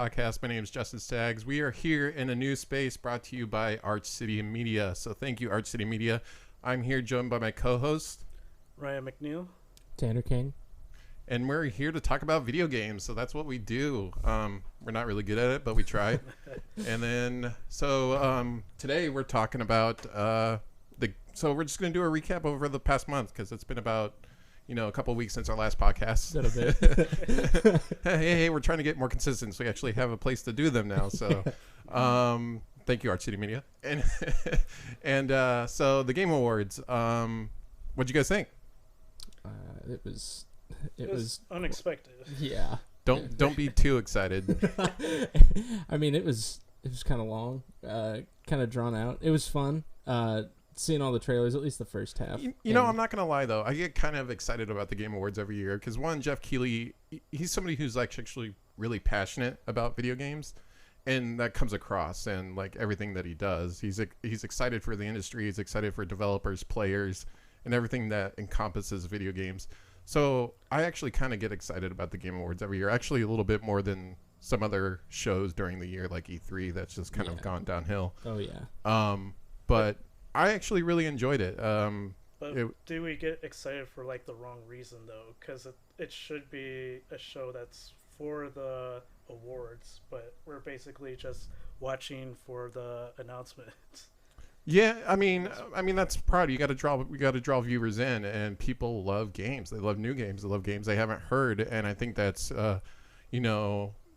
Podcast. My name is Justin Staggs. We are here in a new space brought to you by Arch City Media. So thank you, Arch City Media. I'm here joined by my co-host, Ryan McNeil. Tanner King. And we're here to talk about video games. So that's what we do. We're not really good at it, but we try. And then, today we're talking about so we're just going to do a recap over the past month because it's been about, a couple of weeks since our last podcast. A bit. hey, we're trying to get more consistent, so we actually have a place to do them now. So, thank you, Arch City Media. And so the Game Awards. What'd you guys think? It was unexpected. Yeah. Don't be too excited. I mean, it was kind of long, kind of drawn out. It was fun. Seeing all the trailers, at least the first half. I'm not gonna lie though, I get kind of excited about the Game Awards every year because Jeff Keighley, he's somebody who's like actually really passionate about video games, and that comes across and like everything that he does. He's excited for the industry. He's excited for developers, players, and everything that encompasses video games. So I actually kind of get excited about the Game Awards every year, actually a little bit more than some other shows during the year like E3 that's just kind of gone downhill. Oh yeah. But I actually really enjoyed it. But do we get excited for like the wrong reason though? Because it should be a show that's for the awards, but we're basically just watching for the announcements. Yeah, I mean that's proud. We got to draw viewers in, and people love games. They love new games. They love games they haven't heard, and I think that's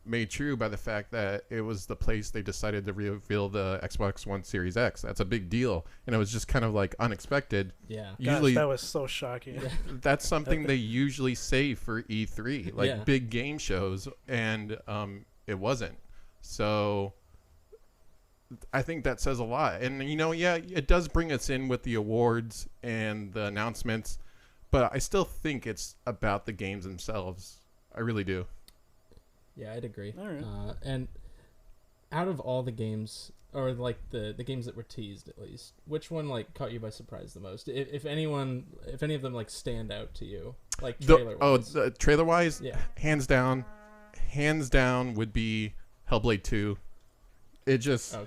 made true by the fact that it was the place they decided to reveal the Xbox One Series X. That's a big deal, and it was just kind of like unexpected. Yeah. Usually, that was so shocking. That's something they usually say for E3, like big game shows, and it wasn't. So I think that says a lot. And it does bring us in with the awards and the announcements, but I still think it's about the games themselves. I really do. Yeah, I'd agree. All right. And out of all the games, or like the games that were teased at least, which one like caught you by surprise the most? If any of them like stand out to you, like trailer-wise? Trailer-wise, yeah, hands down would be Hellblade 2. It just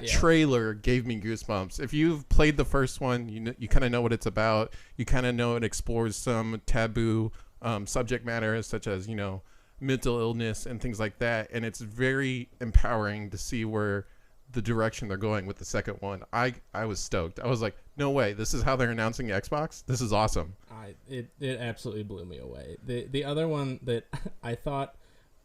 trailer gave me goosebumps. If you've played the first one, you kind of know what it's about. You kind of know it explores some taboo subject matter such as mental illness and things like that, and it's very empowering to see where the direction they're going with the second one. I was stoked. I was like, no way, this is how they're announcing Xbox? This is awesome. It absolutely blew me away. The other one that I thought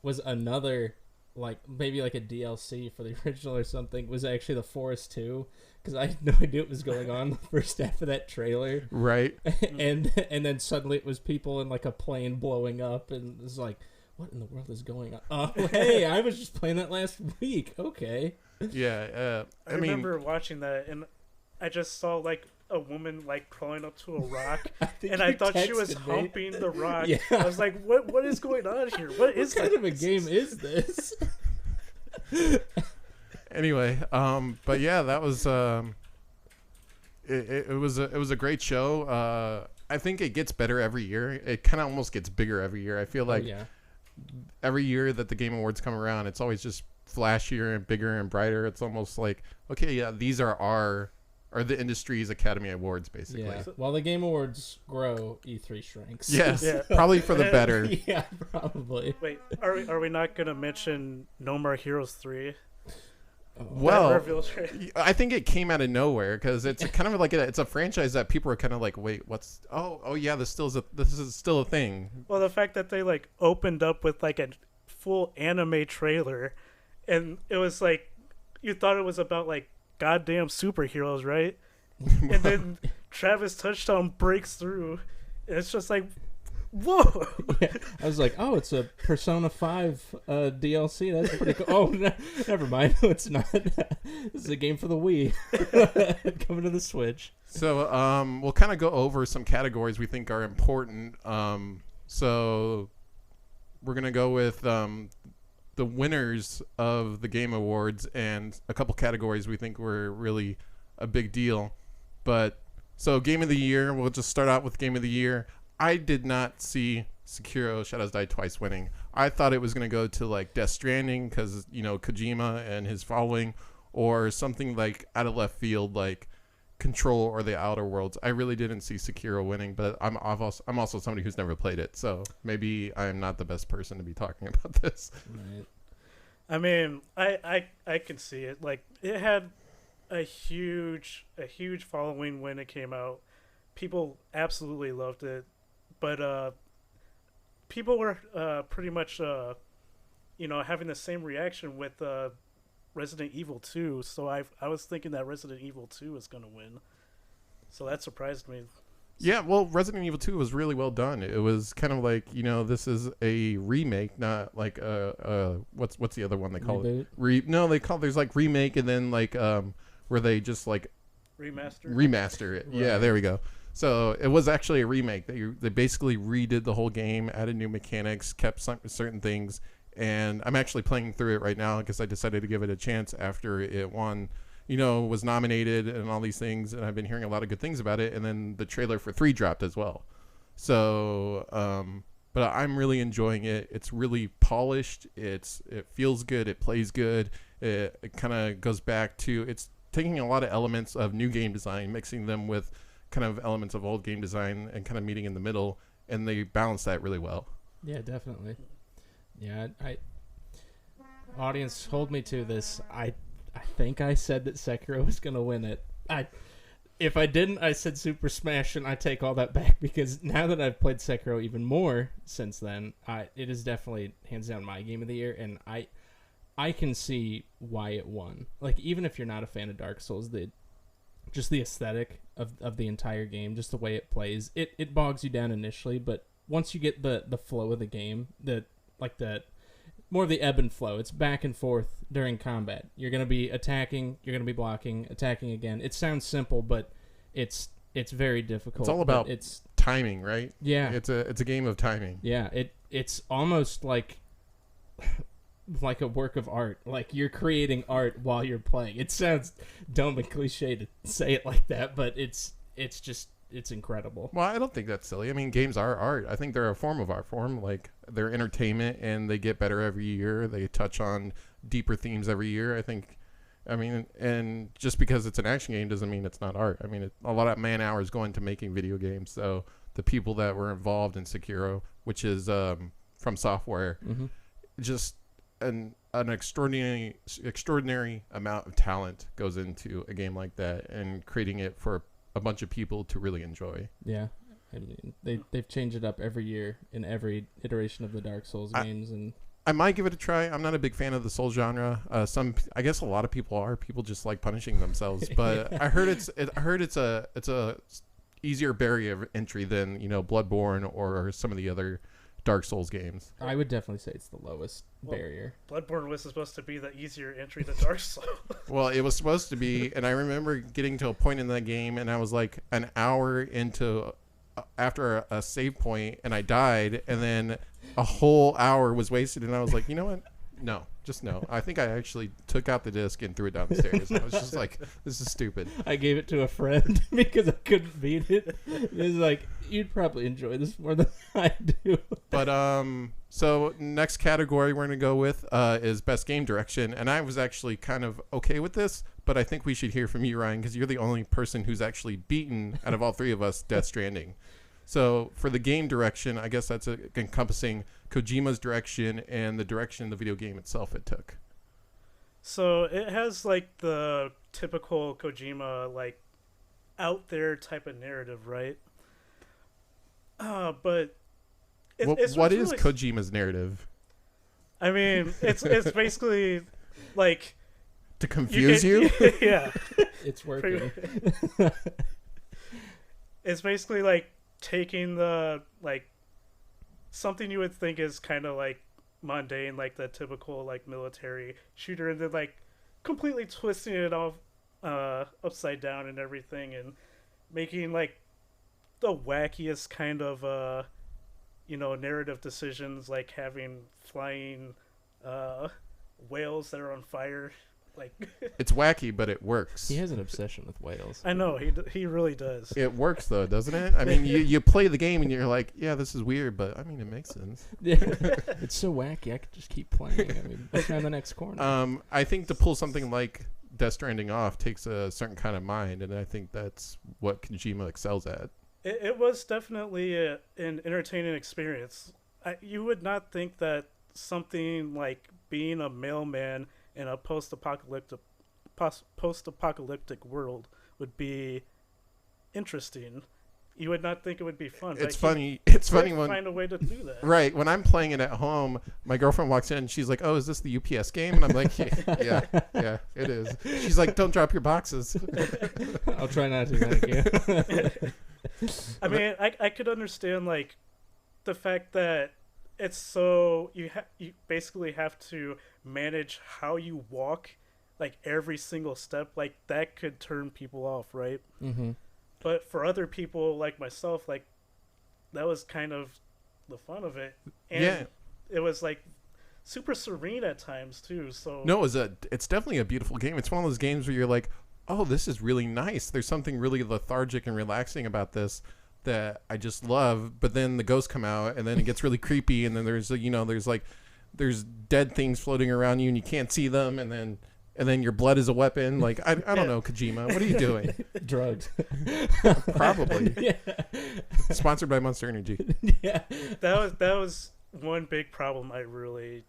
was another like maybe like a DLC for the original or something was actually The Forest 2, because I had no idea what was going on the first half of that trailer. Right. and then suddenly it was people in like a plane blowing up, and it was like, what in the world is going on? Oh, hey, I was just playing that last week. Okay. Yeah. I remember watching that, and I just saw like a woman like crawling up to a rock, and I thought she was humping the rock. Yeah. I was like, what is going on here? What kind of a game is this? Anyway, but yeah, that was it was a great show. I think it gets better every year. It kind of almost gets bigger every year. I feel like every year that the Game Awards come around, it's always just flashier and bigger and brighter. It's almost like, okay, yeah, these are the industry's Academy Awards, basically. Yeah. While the Game Awards grow, E3 shrinks. Yes, probably for the better. Yeah, probably. Wait, are we not going to mention No More Heroes 3? Well, I think it came out of nowhere because it's kind of like it's a franchise that people are kind of like, wait, what's? Oh yeah, this is still a thing. Well, the fact that they like opened up with like a full anime trailer, and it was like you thought it was about like goddamn superheroes, right? And then Travis Touchdown breaks through, and it's just like, whoa. Yeah, I was like, oh, it's a Persona 5 DLC. That's pretty cool. Oh, never mind. No, it's not. This is a game for the Wii. Coming to the Switch. So we'll kind of go over some categories we think are important. So we're going to go with the winners of the Game Awards and a couple categories we think were really a big deal. But so Game of the Year, we'll just start out with Game of the Year. I did not see Sekiro Shadows Die Twice winning. I thought it was going to go to like Death Stranding because, you know, Kojima and his following, or something like out of left field like Control or the Outer Worlds. I really didn't see Sekiro winning, but I'm also somebody who's never played it, so maybe I'm not the best person to be talking about this. Right. I mean, I can see it. Like, it had a huge following when it came out. People absolutely loved it, but people were pretty much having the same reaction with Resident Evil 2, so I was thinking that Resident Evil 2 was going to win. So that surprised me. Yeah, well, Resident Evil 2 was really well done. It was kind of like, you know, this is a remake, not like what's the other one they call Reboot? it? There's like remake and then like where they just like remaster it. Right. Yeah, there we go. So it was actually a remake. They basically redid the whole game, added new mechanics, kept certain things. And I'm actually playing through it right now because I decided to give it a chance after it won, you know, was nominated and all these things. And I've been hearing a lot of good things about it. And then the trailer for 3 dropped as well. So, but I'm really enjoying it. It's really polished. It feels good. It plays good. It kind of goes back to, it's taking a lot of elements of new game design, mixing them with kind of elements of old game design and kind of meeting in the middle. And they balance that really well. Yeah, definitely. Yeah, audience, hold me to this. I think I said that Sekiro was gonna win it. If I didn't, I said Super Smash, and I take all that back because now that I've played Sekiro even more since then, it is definitely hands down my game of the year, and I can see why it won. Like, even if you're not a fan of Dark Souls, just the aesthetic of the entire game, just the way it plays, it bogs you down initially, but once you get the flow of the game, more of the ebb and flow. It's back and forth during combat. You're going to be attacking, you're going to be blocking, attacking again. It sounds simple, but it's very difficult. It's all about timing, right? Yeah. It's a game of timing. Yeah, it's almost like a work of art. Like, you're creating art while you're playing. It sounds dumb and cliche to say it like that, but it's incredible. Well, I don't think that's silly. I mean, games are art. I think they're a form of art form. Like, they're entertainment, and they get better every year. They touch on deeper themes every year. And just because it's an action game doesn't mean it's not art. I mean, a lot of man hours go into making video games. So the people that were involved in Sekiro, which is From Software, just an extraordinary amount of talent goes into a game like that and creating it for a bunch of people to really enjoy. Yeah, I mean, they've changed it up every year in every iteration of the Dark Souls games, and I might give it a try. I'm not a big fan of the Soul genre. I guess a lot of people are. People just like punishing themselves. But I heard it's a easier barrier of entry than, you know, Bloodborne or some of the other Dark Souls games. I would definitely say it's the lowest barrier. Bloodborne was supposed to be the easier entry to Dark Souls. Well, it was supposed to be, and I remember getting to a point in that game, and I was like an hour into after a save point, and I died, and then a whole hour was wasted, and I was like, you know what? No. I think I actually took out the disc and threw it down the stairs. I was just like, this is stupid. I gave it to a friend because I couldn't beat it. It was like, you'd probably enjoy this more than I do. But so next category we're going to go with is Best Game Direction. And I was actually kind of okay with this, but I think we should hear from you, Ryan, because you're the only person who's actually beaten out of all three of us Death Stranding. So for the game direction, I guess that's encompassing Kojima's direction and the direction the video game itself it took. So it has like the typical Kojima, like, out there type of narrative, right? But what is really Kojima's narrative? I mean, it's basically like to confuse you. Yeah, it's working. It's basically like taking the, like, something you would think is kind of like mundane, like the typical like military shooter, and then like completely twisting it off upside down and everything, and making like the wackiest kind of narrative decisions, like having flying whales that are on fire Like it's wacky, but it works. He has an obsession with whales. I know he really does. It works though, doesn't it? I mean, you play the game and you're like, yeah, this is weird, but I mean, it makes sense. It's so wacky. I could just keep playing. I mean, look around the next corner. I think to pull something like Death Stranding off takes a certain kind of mind, and I think that's what Kojima excels at. It was definitely an entertaining experience. You would not think that something like being a mailman in a post-apocalyptic world would be interesting. You would not think it would be fun. It's funny. It's funny when find a way to do that. Right. When I'm playing it at home, my girlfriend walks in and she's like, "Oh, is this the UPS game?" And I'm like, "Yeah, it is." She's like, "Don't drop your boxes." I'll try not to. Thank you. I mean, I could understand like the fact that it's so you basically have to manage how you walk, like every single step. Like that could turn people off, right? Mm-hmm. But for other people like myself, like that was kind of the fun of it, and it was like super serene at times too. So no, it's definitely a beautiful game. It's one of those games where you're like, oh, this is really nice. There's something really lethargic and relaxing about this that I just love. But then the ghosts come out, and then it gets really creepy, and then there's there's dead things floating around you, and you can't see them, and then your blood is a weapon. Like I don't know, Kojima, what are you doing? Drugs. Probably. Yeah. Sponsored by Monster Energy. Yeah, that was one big problem I really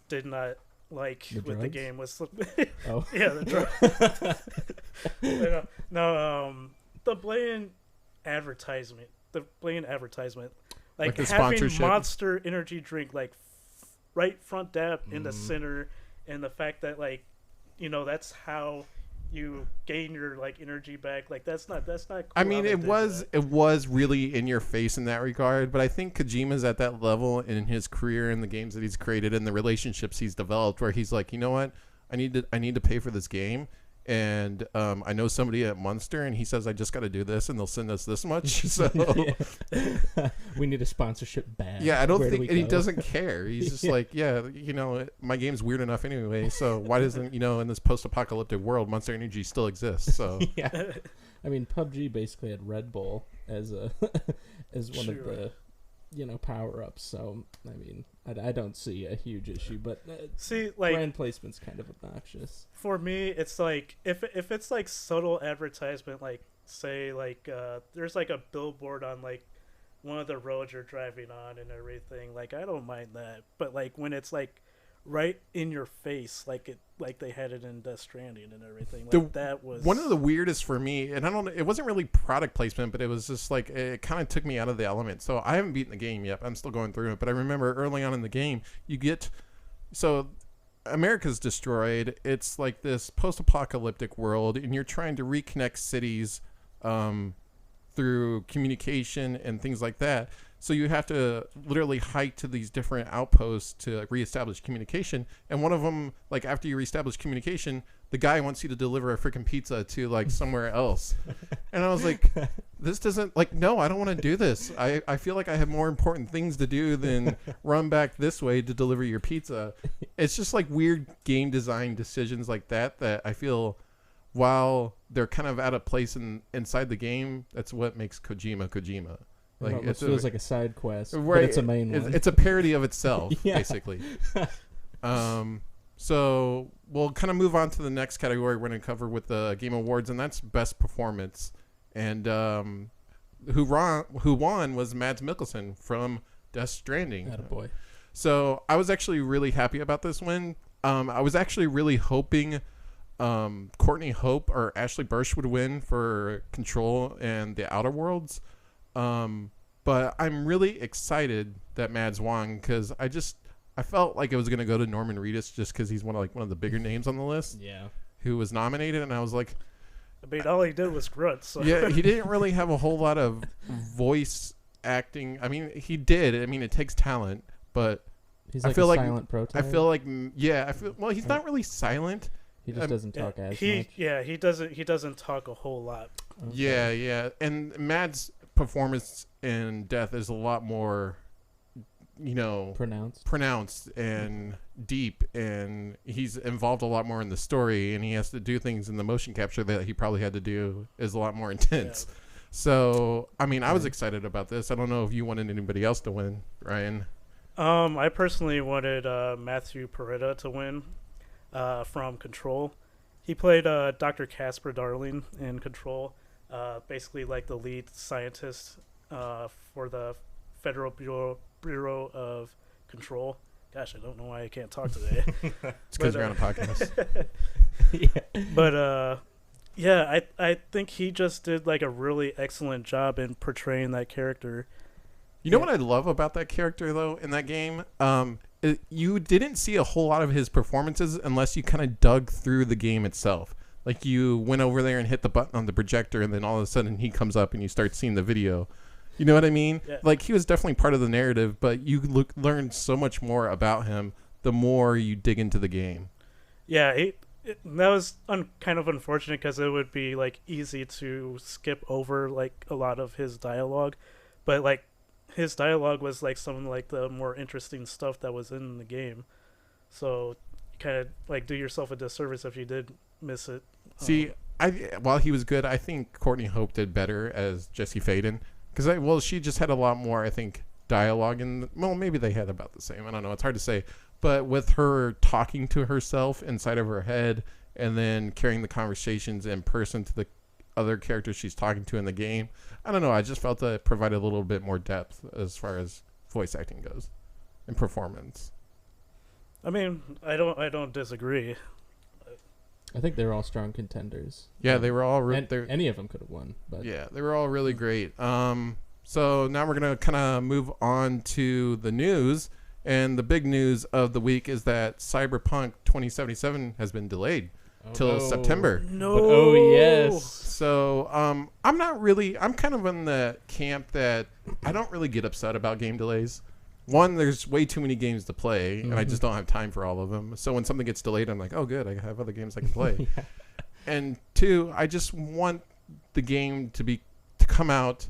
did not like with the game was the drug. The blatant advertisement. Like the having sponsorship? Monster Energy drink like right front dab in the center, and the fact that like that's how you gain your like energy back. Like that's not cool. I mean, it was really in your face in that regard, but I think Kojima's at that level in his career and the games that he's created and the relationships he's developed where he's like, you know what, I need to pay for this game, and I know somebody at Monster, and he says I just got to do this, and they'll send us this much. So we need a sponsorship bag. Yeah, I don't think, and he doesn't care. He's just like, yeah, my game's weird enough anyway. So why doesn't in this post-apocalyptic world, Monster Energy still exists? So yeah, I mean, PUBG basically had Red Bull as one of the power-ups. So I mean, I don't see a huge issue, but brand placement's kind of obnoxious. For me, it's like if it's like subtle advertisement, like say like there's like a billboard on like one of the roads you're driving on and everything, like I don't mind that. But like when it's like right in your face, like they had it in Death Stranding and everything, like that was one of the weirdest for me. And I don't know, it wasn't really product placement, but it was just like it kind of took me out of the element. So I haven't beaten the game yet. I'm still going through it, but I remember early on in the game America's destroyed. It's like this post-apocalyptic world, and you're trying to reconnect cities through communication and things like that. So you have to literally hike to these different outposts to reestablish communication. And one of them, like after you reestablish communication, the guy wants you to deliver a freaking pizza to like somewhere else. And I was like, this doesn't, like, no, I don't want to do this. I feel like I have more important things to do than run back this way to deliver your pizza. It's just like weird game design decisions like that I feel, while they're kind of out of place inside the game, that's what makes Kojima. Like it feels like a side quest, right, but it's a main one. It's a parody of itself, basically. So we'll kind of move on to the next category we're going to cover with the Game Awards, and that's Best Performance. And who won was Mads Mikkelsen from Death Stranding. Attaboy. So I was actually really happy about this win. I was actually really hoping Courtney Hope or Ashley Burch would win for Control and the Outer Worlds. But I'm really excited that Mads won because I felt like it was going to go to Norman Reedus just because he's one of the bigger names on the list. Yeah. Who was nominated, and I was like, I mean, all he did was grunt. So. Yeah, he didn't really have a whole lot of voice acting. I mean, he did. I mean, it takes talent, but he's like a silent prototype. I feel like, well, he's not really silent. He just doesn't talk as much. Yeah, he doesn't talk a whole lot. Okay. Yeah. And Mads' performance in Death is a lot more, pronounced and deep, and he's involved a lot more in the story, and he has to do things in the motion capture that he probably had to do is a lot more intense. Yeah. So, I mean, I was excited about this. I don't know if you wanted anybody else to win, Ryan. I personally wanted Matthew Peretta to win from Control. He played Dr. Casper Darling in Control, basically like the lead scientist for the Federal Bureau of Control. Gosh, I don't know why I can't talk today. It's because you're on a podcast. Yeah. But yeah, I think he just did like a really excellent job in portraying that character. You know what I love about that character though in that game? You didn't see a whole lot of his performances unless you kind of dug through the game itself. Like you went over there and hit the button on the projector, and then all of a sudden he comes up and you start seeing the video. You know what I mean? Yeah. Like he was definitely part of the narrative, but you learned so much more about him the more you dig into the game. Yeah, that was kind of unfortunate because it would be like easy to skip over like a lot of his dialogue, but like his dialogue was like some like the more interesting stuff that was in the game. So you kind of like do yourself a disservice if you did miss it. See, while he was good, I think Courtney Hope did better as Jesse Faden because she just had a lot more, I think, dialogue, and maybe they had about the same. I don't know. It's hard to say. But with her talking to herself inside of her head and then carrying the conversations in person to the other characters she's talking to in the game, I don't know. I just felt that it provided a little bit more depth as far as voice acting goes and performance. I mean, I don't disagree. I think they're all strong contenders. Yeah, they were all any of them could have won. But yeah, they were all really great. So now we're gonna kind of move on to the news, and the big news of the week is that Cyberpunk 2077 has been delayed till September. No. But, oh yes. So I'm kind of in the camp that I don't really get upset about game delays. One, there's way too many games to play, and I just don't have time for all of them. So when something gets delayed, I'm like, oh, good, I have other games I can play. Yeah. And two, I just want the game to come out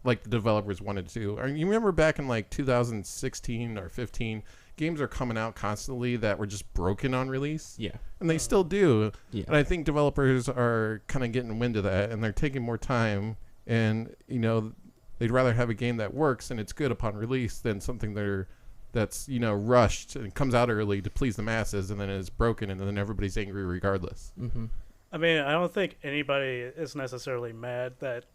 like the developers wanted to. You remember back in like 2016 or 15, games are coming out constantly that were just broken on release. Yeah. And they still do. Yeah. And I think developers are kind of getting wind of that, and they're taking more time, and they'd rather have a game that works and it's good upon release than something that's rushed and comes out early to please the masses and then is broken and then everybody's angry regardless. Mm-hmm. I mean, I don't think anybody is necessarily mad that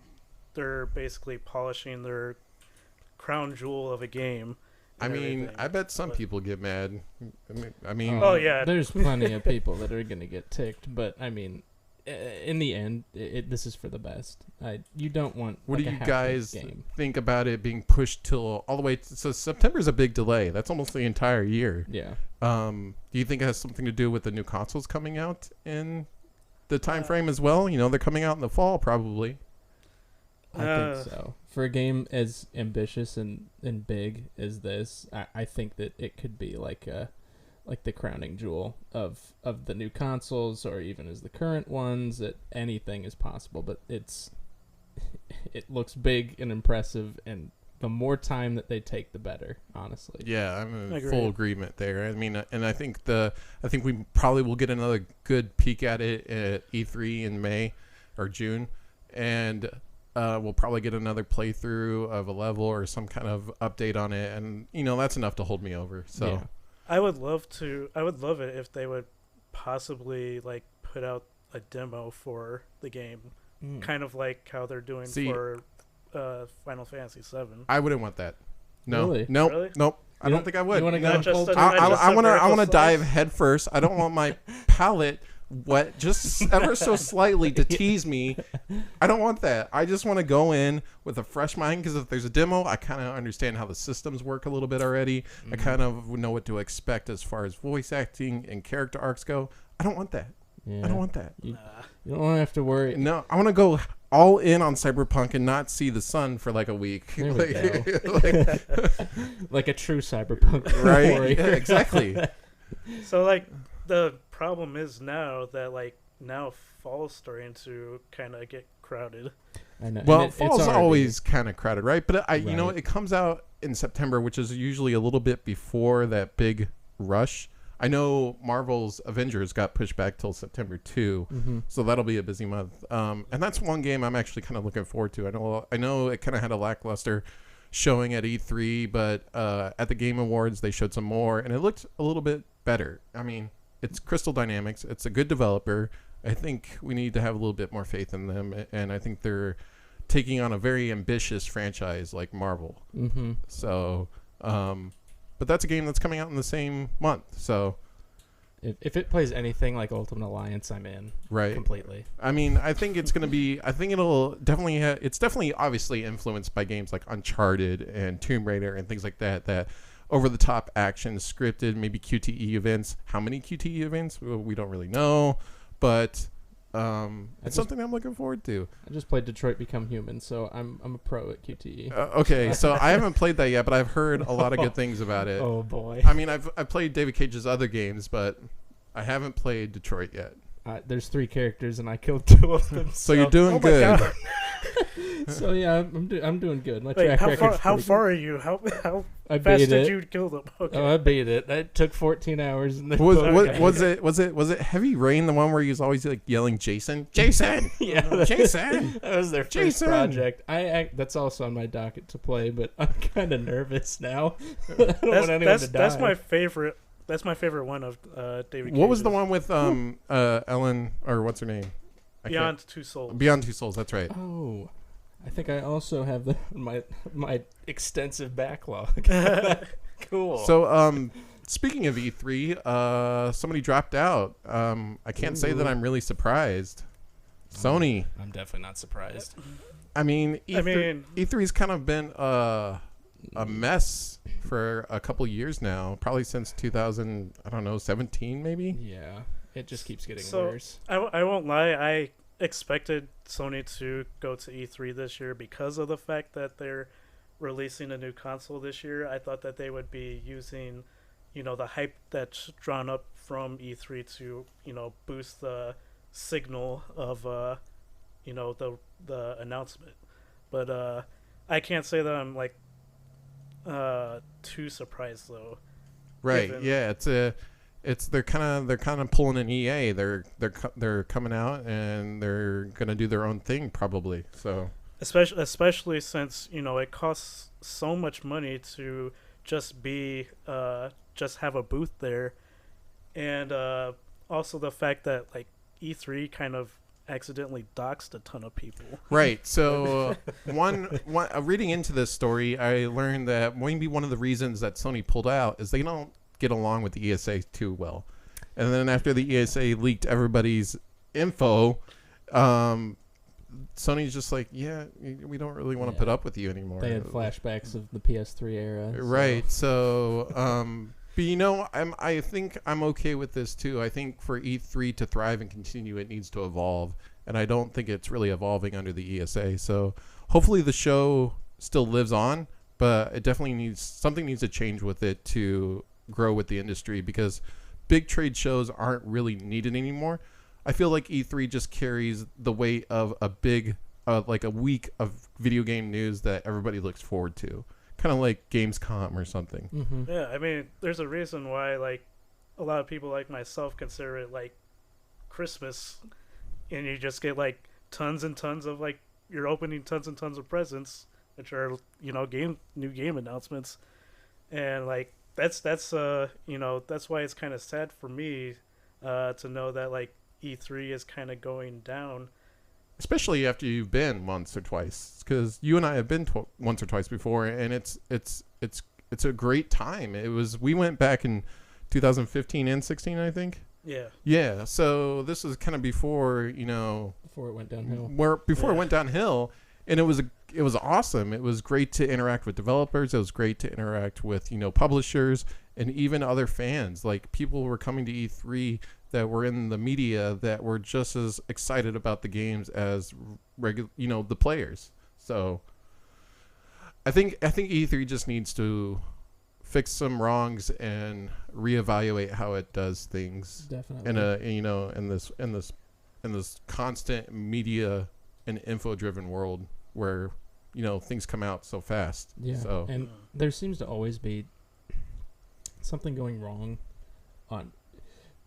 they're basically polishing their crown jewel of a game. I mean, I bet some people get mad. I mean, oh yeah, there's plenty of people that are going to get ticked, but I mean, in the end, this is for the best. You don't want. What do you guys think about it being pushed till all the way? So September's a big delay. That's almost the entire year. Yeah. Do you think it has something to do with the new consoles coming out in the time frame as well? They're coming out in the fall probably. I think so. For a game as ambitious and big as this, I think that it could be like the crowning jewel of the new consoles, or even as the current ones. That anything is possible, but it looks big and impressive, and the more time that they take, the better. Honestly, yeah, I'm in full agreement there. I mean, and I think we probably will get another good peek at it at E3 in May or June, and we'll probably get another playthrough of a level or some kind of update on it, and that's enough to hold me over. So. Yeah. I would love it if they would possibly like put out a demo for the game, kind of like how they're doing for Final Fantasy VII. I wouldn't want that. No, really? Nope, really? Nope. I don't think I would. You want to go? I want to dive head first. I don't want my palate wet just ever so slightly to tease me. I don't want that. I just want to go in with a fresh mind, because if there's a demo, I kind of understand how the systems work a little bit already. I kind of know what to expect as far as voice acting and character arcs go. I don't want that. Yeah. I don't want that. You don't want to have to worry. No, I want to go all in on Cyberpunk and not see the sun for like a week. There we go. Like a true Cyberpunk. Right? Yeah, exactly. So like the problem is now that like now fall's starting to kind of get crowded. I know. Well, fall's always kind of crowded, right? But you know, it comes out in September, which is usually a little bit before that big rush. I know Marvel's Avengers got pushed back till September 2, so that'll be a busy month. And that's one game I'm actually kind of looking forward to. I know it kind of had a lackluster showing at E3, but at the Game Awards they showed some more, and it looked a little bit better. I mean, it's Crystal Dynamics. It's a good developer. I think we need to have a little bit more faith in them, and I think they're taking on a very ambitious franchise like Marvel. So, but that's a game that's coming out in the same month. So, if it plays anything like Ultimate Alliance, I'm in. Right. Completely. I mean, I think it's going to be. I think it'll definitely. It's definitely obviously influenced by games like Uncharted and Tomb Raider and things like that. That over the top action, scripted, maybe QTE events. How many QTE events? Well, we don't really know. But it's something I'm looking forward to. I just played Detroit Become Human, so I'm a pro at QTE. Okay, so I haven't played that yet, but I've heard a lot of good things about it. Oh boy! I mean, I've played David Cage's other games, but I haven't played Detroit yet. There's 3 characters, and I killed 2 of them. So you're doing good. So yeah, I'm doing good. My Wait, track how far are you? How I fast beat did it. you kill them? Okay. Oh, I beat it. It took 14 hours. And Was it Heavy Rain, the one where he was always like yelling Jason? Jason! Yeah, Jason! That was their first project. That's also on my docket to play, but I'm kind of nervous now. I don't want anyone to die. That's my favorite. That's my favorite one of David Cage's. What was the one with Ellen, or what's her name? Beyond Two Souls. Beyond Two Souls, that's right. Oh, I think I also have my extensive backlog. Cool. So, speaking of E3, somebody dropped out. I can't say that I'm really surprised. Sony. I'm definitely not surprised. I mean, E3's kind of been a mess for a couple years now, probably since 2017 maybe. Yeah, it just keeps getting worse. I won't lie, I expected Sony to go to E3 this year because of the fact that they're releasing a new console this year. I thought that they would be using, the hype that's drawn up from E3 to, boost the signal of, the announcement. But I can't say that I'm like too surprised though. Right. Yeah. They're kind of pulling an EA. They're coming out and they're gonna do their own thing probably. So especially since it costs so much money to just have a booth there, and also the fact that like E3 kind of accidentally doxed a ton of people. Right. So reading into this story, I learned that maybe one of the reasons that Sony pulled out is they don't get along with the ESA too well. And then after the ESA leaked everybody's info, Sony's just like, yeah, we don't really want to put up with you anymore. They had flashbacks of the PS3 era. Right. So, but I think I'm okay with this too. I think for E3 to thrive and continue, it needs to evolve. And I don't think it's really evolving under the ESA. So hopefully the show still lives on, but it definitely something needs to change with it to grow with the industry, because big trade shows aren't really needed anymore. I feel like E3 just carries the weight of a big, like a week of video game news that everybody looks forward to. Kind of like Gamescom or something. Mm-hmm. Yeah, I mean, there's a reason why like a lot of people like myself consider it like Christmas, and you just get like tons and tons of like you're opening tons and tons of presents, which are new game announcements, and like that's why it's kind of sad for me to know that like E3 is kind of going down. Especially after you've been once or twice, because you and I have been once or twice before, and it's a great time. We went back in 2015 and 16, I think. Yeah. Yeah. So this was kind of before before it went downhill. It went downhill, and it was awesome. It was great to interact with developers. It was great to interact with publishers and even other fans. Like people were coming to E3 that were in the media that were just as excited about the games as the players. So I think E3 just needs to fix some wrongs and reevaluate how it does things. Definitely. In this constant media an info-driven world where things come out so fast. Yeah, so and there seems to always be something going wrong on,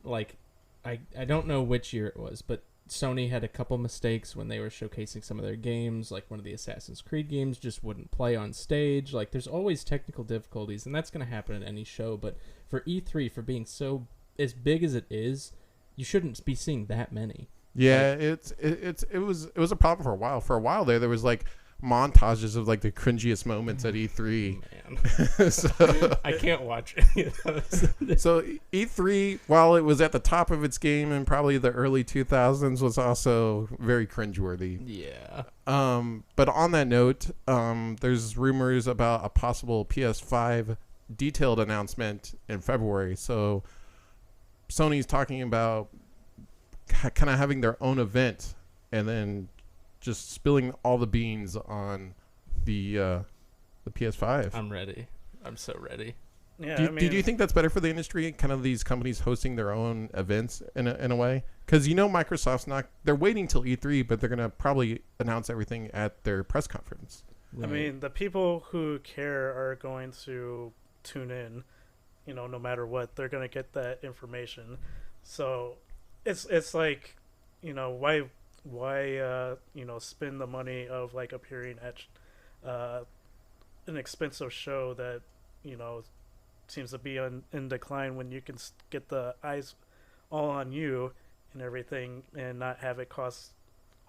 like, I don't know which year it was, but Sony had a couple mistakes when they were showcasing some of their games. Like one of the Assassin's Creed games just wouldn't play on stage. Like there's always technical difficulties, and that's going to happen at any show. But for E3, for being so as big as it is, you shouldn't be seeing that many. Yeah, it was a problem for a while. For a while there was like montages of like the cringiest moments at E3. Man. So, I can't watch any of those. So E3, while it was at the top of its game in probably the early 2000s, was also very cringeworthy. Yeah. But on that note, there's rumors about a possible PS5 detailed announcement in February. So Sony's talking about kind of having their own event and then just spilling all the beans on the PS5. I'm ready. I'm so ready. Yeah. Do you think that's better for the industry? Kind of these companies hosting their own events in a way, because Microsoft's they're waiting till E3, but they're gonna probably announce everything at their press conference. Right. I mean, the people who care are going to tune in. No matter what, they're gonna get that information. So it's like, why spend the money of like appearing at an expensive show that seems to be in decline when you can get the eyes all on you and everything and not have it cost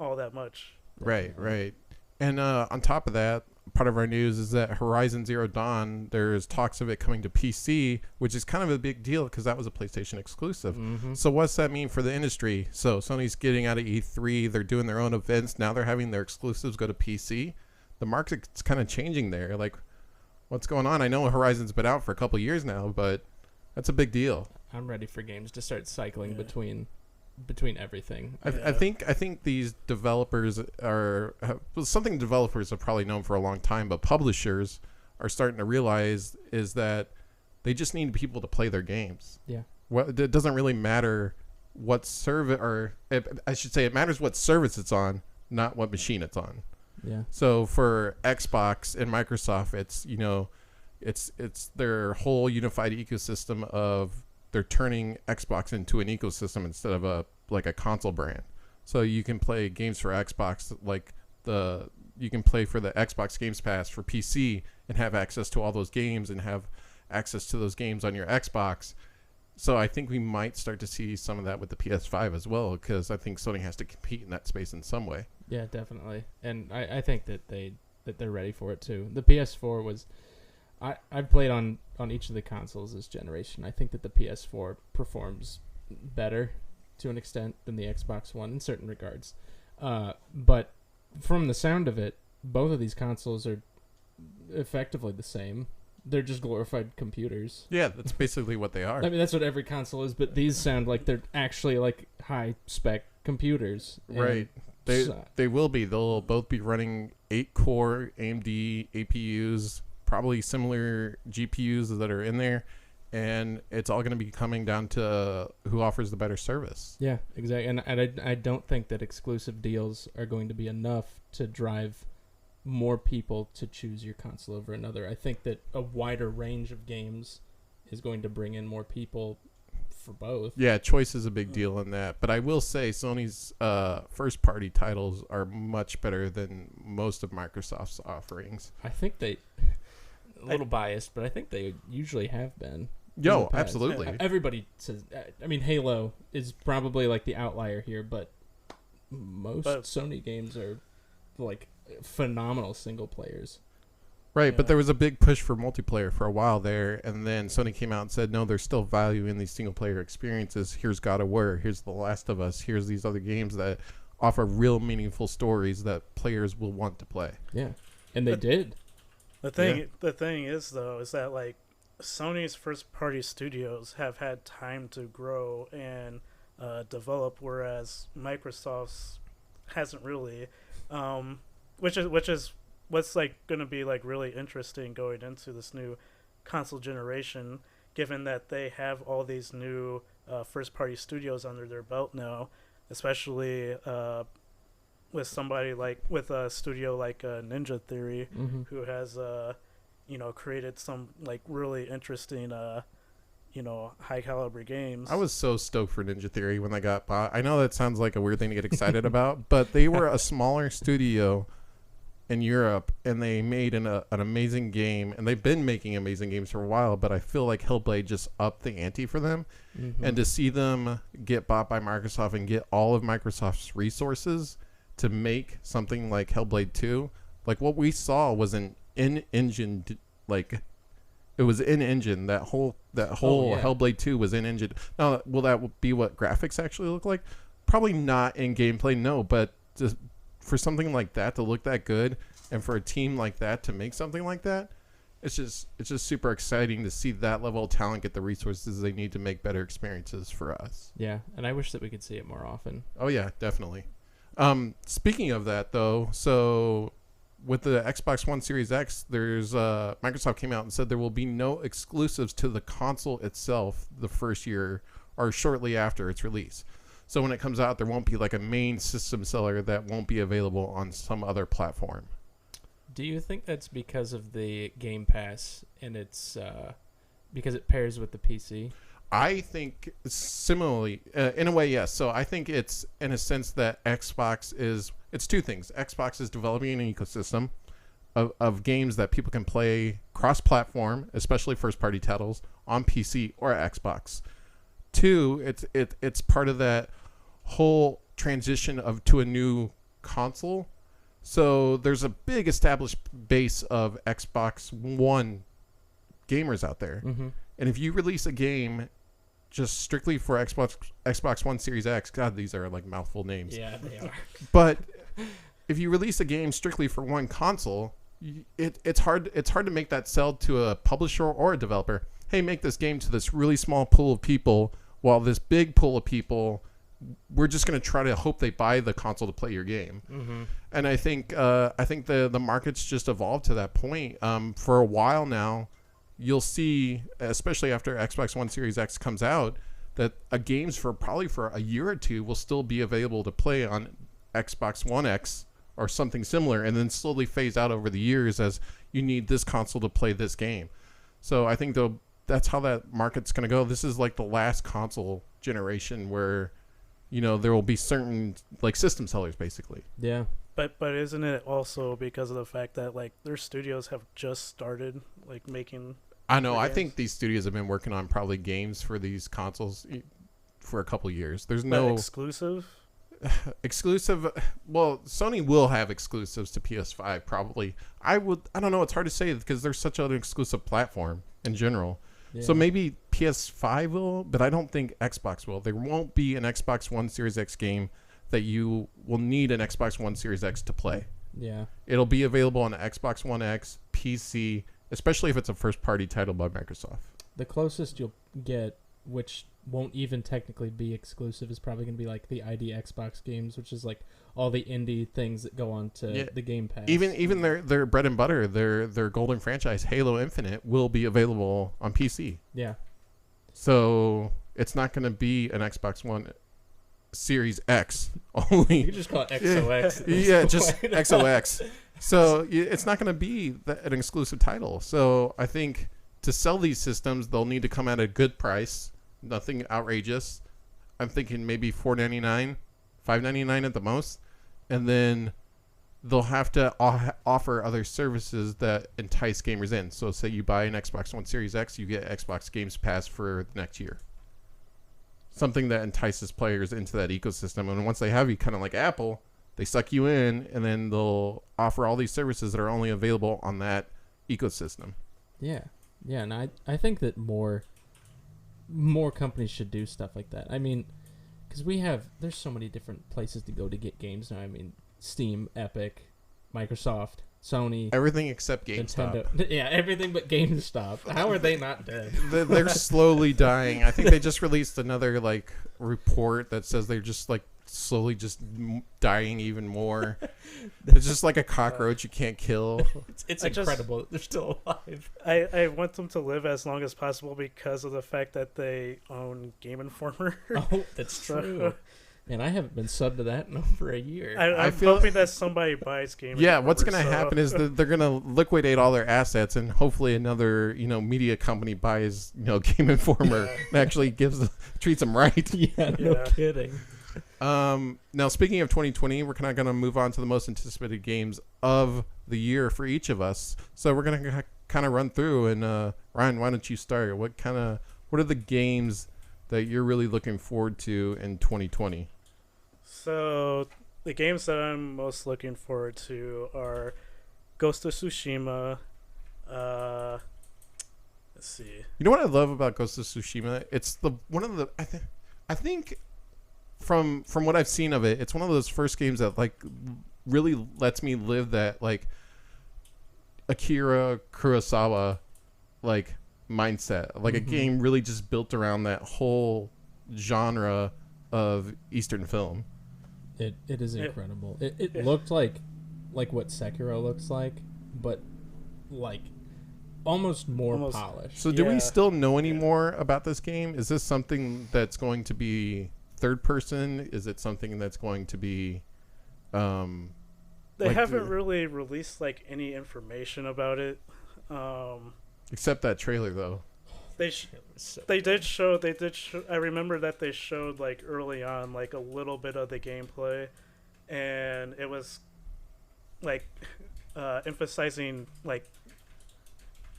all that much. Right. And on top of that, part of our news is that Horizon Zero Dawn, there's talks of it coming to PC, which is kind of a big deal because that was a PlayStation exclusive. Mm-hmm. So what's that mean for the industry? So Sony's getting out of E3. They're doing their own events. Now they're having their exclusives go to PC. The market's kind of changing there. Like, what's going on? I know Horizon's been out for a couple years now, but that's a big deal. I'm ready for games to start cycling between everything. I think these developers are something developers have probably known for a long time, but publishers are starting to realize is that they just need people to play their games. Yeah. It doesn't really matter what service, or I should say, it matters what service it's on, not what machine it's on. Yeah. So for Xbox and Microsoft, it's their whole unified ecosystem of they're turning Xbox into an ecosystem instead of a console brand. So you can play games for Xbox, you can play for the Xbox Games Pass for PC and have access to all those games and have access to those games on your Xbox. So I think we might start to see some of that with the PS5 as well, because I think Sony has to compete in that space in some way. Yeah, definitely. And I think that they're ready for it too. The PS4 was I've played on each of the consoles this generation. I think that the PS4 performs better to an extent than the Xbox One in certain regards. But from the sound of it, both of these consoles are effectively the same. They're just glorified computers. Yeah, that's basically what they are. I mean, that's what every console is, but these sound like they're actually like high-spec computers. Right. They will be. They'll both be running 8-core AMD APUs, probably similar GPUs that are in there, and it's all going to be coming down to who offers the better service. Yeah, exactly. And I don't think that exclusive deals are going to be enough to drive more people to choose your console over another. I think that a wider range of games is going to bring in more people for both. Yeah, choice is a big deal in that. But I will say Sony's first-party titles are much better than most of Microsoft's offerings. I think a little biased, but I think they usually have been. Yo, absolutely. Everybody says, I mean, Halo is probably like the outlier here, but most Sony games are like phenomenal single players. Right, but there was a big push for multiplayer for a while there, and then Sony came out and said, no, there's still value in these single-player experiences. Here's God of War, here's The Last of Us, here's these other games that offer real meaningful stories that players will want to play. Yeah, and they did. The thing is, though, is that, like, Sony's first-party studios have had time to grow and develop, whereas Microsoft's hasn't really, which is what's like going to be like really interesting going into this new console generation, given that they have all these new first party studios under their belt now, especially with somebody like with a studio like Ninja Theory, who has created some like really interesting high caliber games. I was so stoked for Ninja Theory when they got bought. I know that sounds like a weird thing to get excited about, but they were a smaller studio in Europe, and they made an amazing game, and they've been making amazing games for a while, but I feel like Hellblade just upped the ante for them. And to see them get bought by Microsoft and get all of Microsoft's resources to make something like Hellblade 2, like what we saw was an in-engine, like it was in-engine. That whole Hellblade 2 was in-engine. Now, will that be what graphics actually look like? Probably not in gameplay, no, but just for something like that to look that good, and for a team like that to make something like that, it's just super exciting to see that level of talent get the resources they need to make better experiences for us. Yeah, and I wish that we could see it more often. Oh yeah, definitely. Speaking of that though, so with the Xbox One Series X, there's Microsoft came out and said there will be no exclusives to the console itself the first year or shortly after its release. So when it comes out, there won't be like a main system seller that won't be available on some other platform. Do you think that's because of the Game Pass and it's because it pairs with the PC? I think similarly, in a way, yes. So I think it's in a sense that it's two things. Xbox is developing an ecosystem of games that people can play cross-platform, especially first-party titles, on PC or Xbox. Two, it's part of that whole transition to a new console. So there's a big established base of Xbox One gamers out there. And if you release a game just strictly for Xbox One Series X, God, these are like mouthful names. Yeah, they are. But if you release a game strictly for one console, it's hard to make that sell to a publisher or a developer. Hey, make this game to this really small pool of people, while this big pool of people, we're just going to try to hope they buy the console to play your game. And I think the market's just evolved to that point. For a while now, you'll see, especially after Xbox One Series X comes out, that games for probably for a year or two will still be available to play on Xbox One X or something similar, and then slowly phase out over the years as you need this console to play this game. So I think that's how that market's going to go. This is like the last console generation where, there will be certain like system sellers basically. Yeah. But isn't it also because of the fact that like their studios have just started like making? I know. I think these studios have been working on probably games for these consoles for a couple years. There's no exclusive. Well, Sony will have exclusives to PS5 probably. I don't know. It's hard to say because they're such an exclusive platform in general. Yeah. So maybe PS5 will, but I don't think Xbox will. There won't be an Xbox One Series X game that you will need an Xbox One Series X to play. Yeah. It'll be available on Xbox One X, PC, especially if it's a first-party title by Microsoft. The closest you'll get, which won't even technically be exclusive, is probably going to be like the ID Xbox games, which is like all the indie things that go on to the Game Pass. Even their bread and butter, their golden franchise, Halo Infinite, will be available on PC. Yeah. So it's not going to be an Xbox One Series X only. You can just call it XOX. Yeah, just XOX. So it's not going to be an exclusive title. So I think to sell these systems, they'll need to come at a good price, nothing outrageous. I'm thinking maybe $4.99, $5.99 at the most, and then they'll have to offer other services that entice gamers in. So say you buy an Xbox One Series X, you get Xbox Games Pass for the next year. Something that entices players into that ecosystem. And once they have you, kind of like Apple, they suck you in, and then they'll offer all these services that are only available on that ecosystem. Yeah. Yeah, and I think that more companies should do stuff like that. I mean, because there's so many different places to go to get games now. I mean, Steam, Epic, Microsoft, Sony. Everything except GameStop. Nintendo. Yeah, everything but GameStop. How are they not dead? They're slowly dying. I think they just released another like report that says they're just like slowly just dying even more. It's just like a cockroach you can't kill. It's incredible that they're still alive. I want them to live as long as possible because of the fact that they own Game Informer. Oh, that's true. Man, I haven't been subbed to that in over a year. I'm hoping that somebody buys Game Yeah, what's going to happen is that they're going to liquidate all their assets, and hopefully another, media company buys, Game Informer and actually treats them right. Yeah, no kidding. Now, speaking of 2020, we're kind of going to move on to the most anticipated games of the year for each of us. So we're going to kind of run through, and Ryan, why don't you start? What are the games that you're really looking forward to in 2020? So the games that I'm most looking forward to are Ghost of Tsushima. Let's see. You know what I love about Ghost of Tsushima? It's I think from what I've seen of it, it's one of those first games that like really lets me live that like Akira Kurosawa like mindset, like a game really just built around that whole genre of Eastern film. It is incredible. It looked like what Sekiro looks like, but like almost more polished. So do we still know any more about this game? Is this something that's going to be third person? Is it something that's going to be they haven't really released like any information about it. Except that trailer though. They did show. I remember that they showed like early on like a little bit of the gameplay, and it was like emphasizing like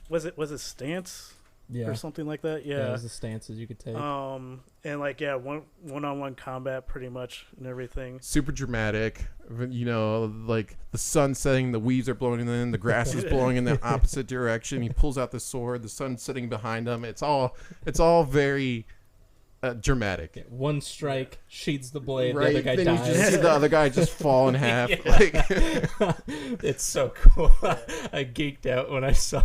was it stance or something like that? Yeah, it was the stances you could take. And like one-on-one combat pretty much and everything. Super dramatic, like the sun setting, the leaves are blowing in, the grass is blowing in the opposite direction. He pulls out the sword, the sun's sitting behind him. It's all very dramatic. Yeah, one strike sheathes the blade, right, the other guy then dies. You just see the other guy just fall in half. It's so cool. I geeked out when I saw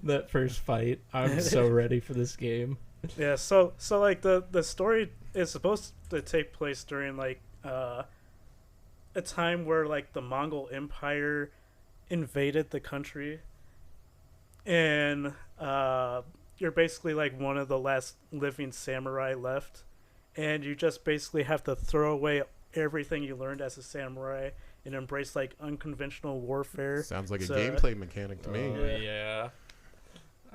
that first fight. I'm so ready for this game. Yeah, so like the story is supposed to take place during like a time where like the Mongol Empire invaded the country, and you're basically like one of the last living samurai left, and you just basically have to throw away everything you learned as a samurai and embrace like unconventional warfare. Sounds like a gameplay mechanic to me. Yeah.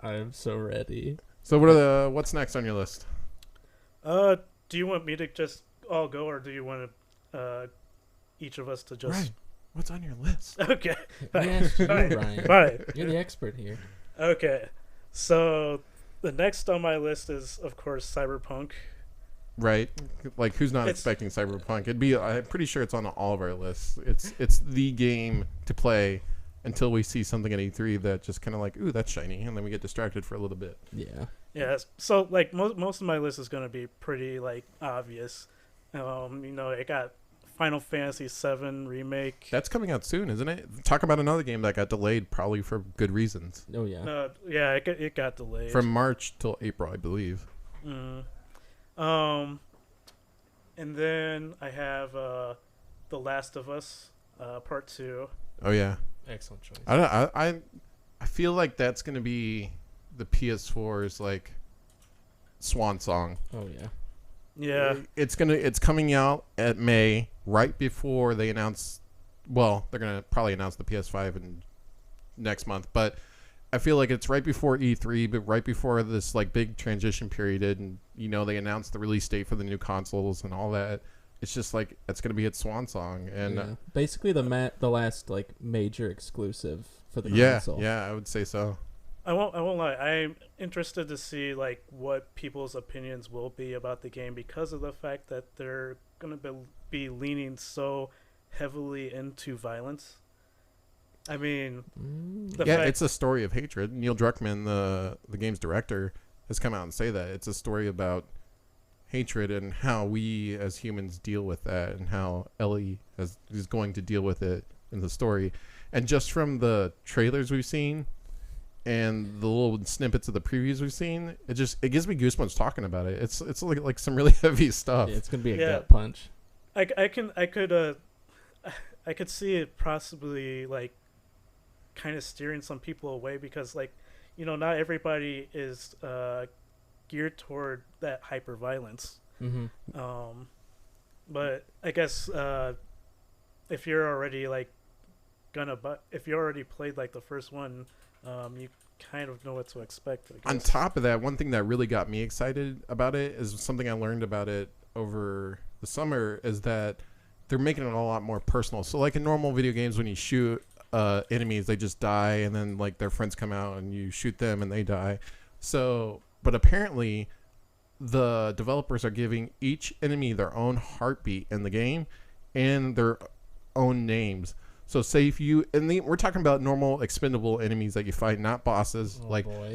I'm so ready. So what's next on your list? Do you want me to just all go, or do you want to each of us to just? Ryan, what's on your list? Okay. Yes, you, Ryan. Fine. You're the expert here. Okay. So the next on my list is, of course, Cyberpunk. Right. Like, who's not expecting Cyberpunk? I'm pretty sure it's on all of our lists. It's the game to play until we see something at E3 that just kind of like, ooh, that's shiny, and then we get distracted for a little bit. Yeah. Yeah. So like most of my list is going to be pretty like obvious. It got Final Fantasy VII Remake. That's coming out soon, isn't it? Talk about another game that got delayed, probably for good reasons. Oh yeah. It got delayed from March till April, I believe. And then I have The Last of Us Part 2. Oh yeah. Excellent choice. I feel like that's gonna be the PS4's like swan song. Oh yeah. Yeah. It's coming out at May, right before they announce. Well, they're gonna probably announce the PS5 in next month, but I feel like it's right before E3, but right before this like big transition period, and they announced the release date for the new consoles and all that. It's just like it's gonna be its swan song, and basically the last like major exclusive for the console. Yeah, I would say so. I won't lie. I'm interested to see like what people's opinions will be about the game because of the fact that they're gonna be leaning so heavily into violence. I mean, it's a story of hatred. Neil Druckmann, the game's director, has come out and say that it's a story about hatred and how we as humans deal with that, and how Ellie is going to deal with it in the story. And just from the trailers we've seen and the little snippets of the previews we've seen, it gives me goosebumps talking about it. It's like some really heavy stuff. Yeah, it's gonna be a gut punch. I could see it possibly like kind of steering some people away because like not everybody is geared toward that hyper violence. Mm-hmm. But I guess if you're already like if you already played like the first one, you kind of know what to expect. On top of that, one thing that really got me excited about it is something I learned about it over the summer is that they're making it a lot more personal. So like in normal video games, when you shoot enemies, they just die, and then like their friends come out and you shoot them and they die. So, but apparently the developers are giving each enemy their own heartbeat in the game and their own names. So say if you, we're talking about normal expendable enemies that you fight, not bosses.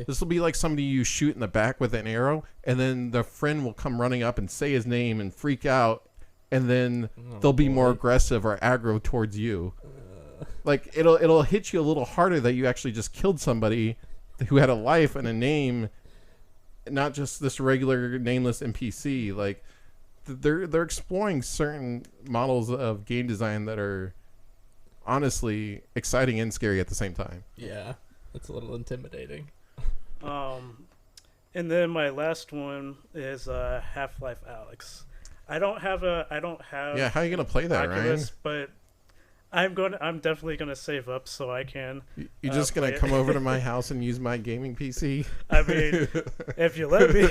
This will be like somebody you shoot in the back with an arrow, and then the friend will come running up and say his name and freak out, and then they'll be more aggressive or aggro towards you. Like it'll hit you a little harder that you actually just killed somebody who had a life and a name, not just this regular nameless NPC. Like they're exploring certain models of game design that are honestly exciting and scary at the same time. Yeah, it's a little intimidating. And then my last one is Half-Life Alyx. I don't have. Yeah, how are you gonna play that, Oculus, Ryan? But I'm definitely gonna save up so I can. You're just gonna come over to my house and use my gaming PC? I mean, if you let me.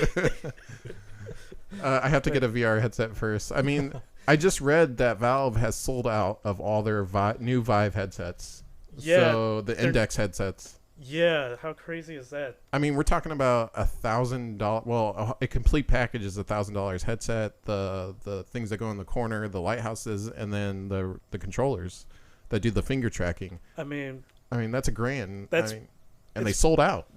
I have to get a VR headset first. I mean, I just read that Valve has sold out of all their new Vive headsets. Yeah, so the Index headsets. Yeah, how crazy is that? I mean, we're talking about $1,000. Well, a complete package is $1,000 headset, the things that go in the corner, the lighthouses, and then the controllers that do the finger tracking. I mean that's $1,000. And they sold out.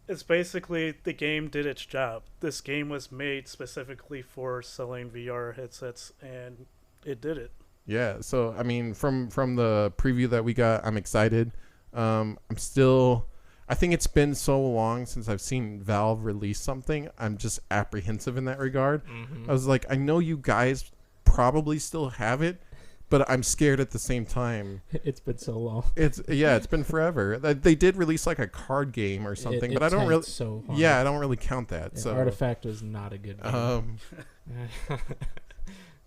It's basically the game did its job. This game was made specifically for selling VR headsets, and it did it. Yeah. So I mean, from the preview that we got, I'm excited. I think it's been so long since I've seen Valve release something. I'm just apprehensive in that regard. I was like, I know you guys probably still have it, but I'm scared at the same time. It's been so long. It's been forever. They did release like a card game or something, but I don't really. So hard. Yeah, I don't really count that. Yeah, so Artifact was not a good game.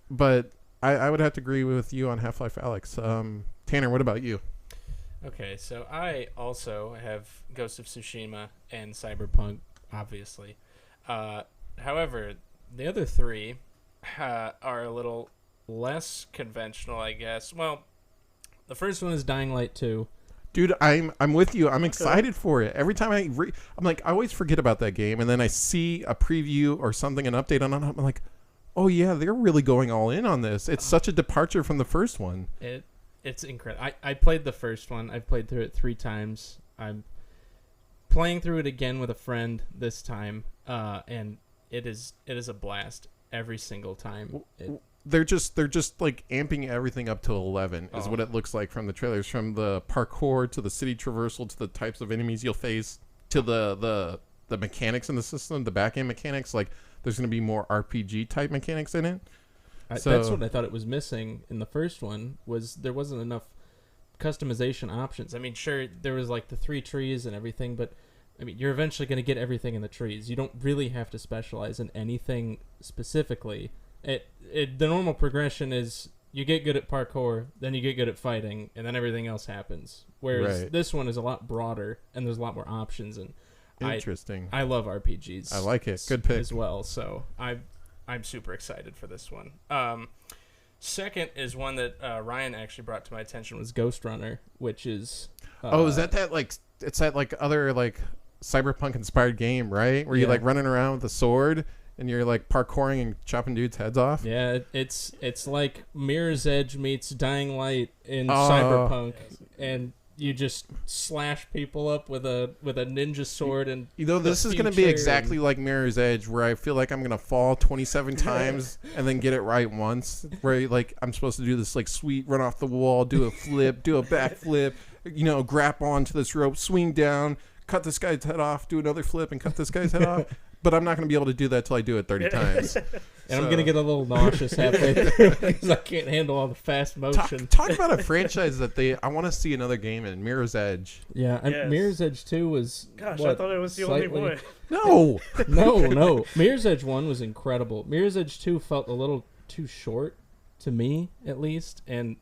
But I would have to agree with you on Half-Life Alyx. Tanner, what about you? Okay, so I also have Ghost of Tsushima and Cyberpunk, obviously. However, the other three are a little less conventional, I guess. Well, the first one is Dying Light 2. Dude, I'm with you. I'm excited for it. Every time I'm like, I always forget about that game, and then I see a preview or something, an update on it. I'm like, oh yeah, they're really going all in on this. It's such a departure from the first one. It's incredible. I played the first one. I've played through it 3 times. I'm playing through it again with a friend this time, and it is a blast every single time. They're just like amping everything up to 11 is what it looks like from the trailers, from the parkour to the city traversal to the types of enemies you'll face to the mechanics in the system, the back end mechanics. Like there's going to be more RPG type mechanics in it. That's what I thought it was missing in the first one, was there wasn't enough customization options. I mean, sure, there was like the 3 trees and everything, but I mean, you're eventually going to get everything in the trees. You don't really have to specialize in anything specifically. The normal progression is you get good at parkour, then you get good at fighting, and then everything else happens. Whereas this one is a lot broader, and there's a lot more options. And interesting. I love RPGs. I like it. Good pick as well. So I'm super excited for this one. Second is one that Ryan actually brought to my attention, was Ghost Runner, which is is that like it's that like other like Cyberpunk inspired game, right? Where you're like running around with a sword and you're like parkouring and chopping dudes' heads off. Yeah, it's like Mirror's Edge meets Dying Light in Cyberpunk, and you just slash people up with a ninja sword. And this is going to be exactly like Mirror's Edge, where I feel like I'm going to fall 27 times and then get it right once, where like I'm supposed to do this like sweet run off the wall, do a flip, do a backflip, grab onto this rope, swing down, cut this guy's head off, do another flip and cut this guy's head off. But I'm not going to be able to do that till I do it 30 times. And I'm going to get a little nauseous halfway through because I can't handle all the fast motion. Talk about a franchise that I want to see another game in, Mirror's Edge. Yeah, Mirror's Edge 2 was... Gosh, I thought it was the only one. No! No. Mirror's Edge 1 was incredible. Mirror's Edge 2 felt a little too short to me at least, and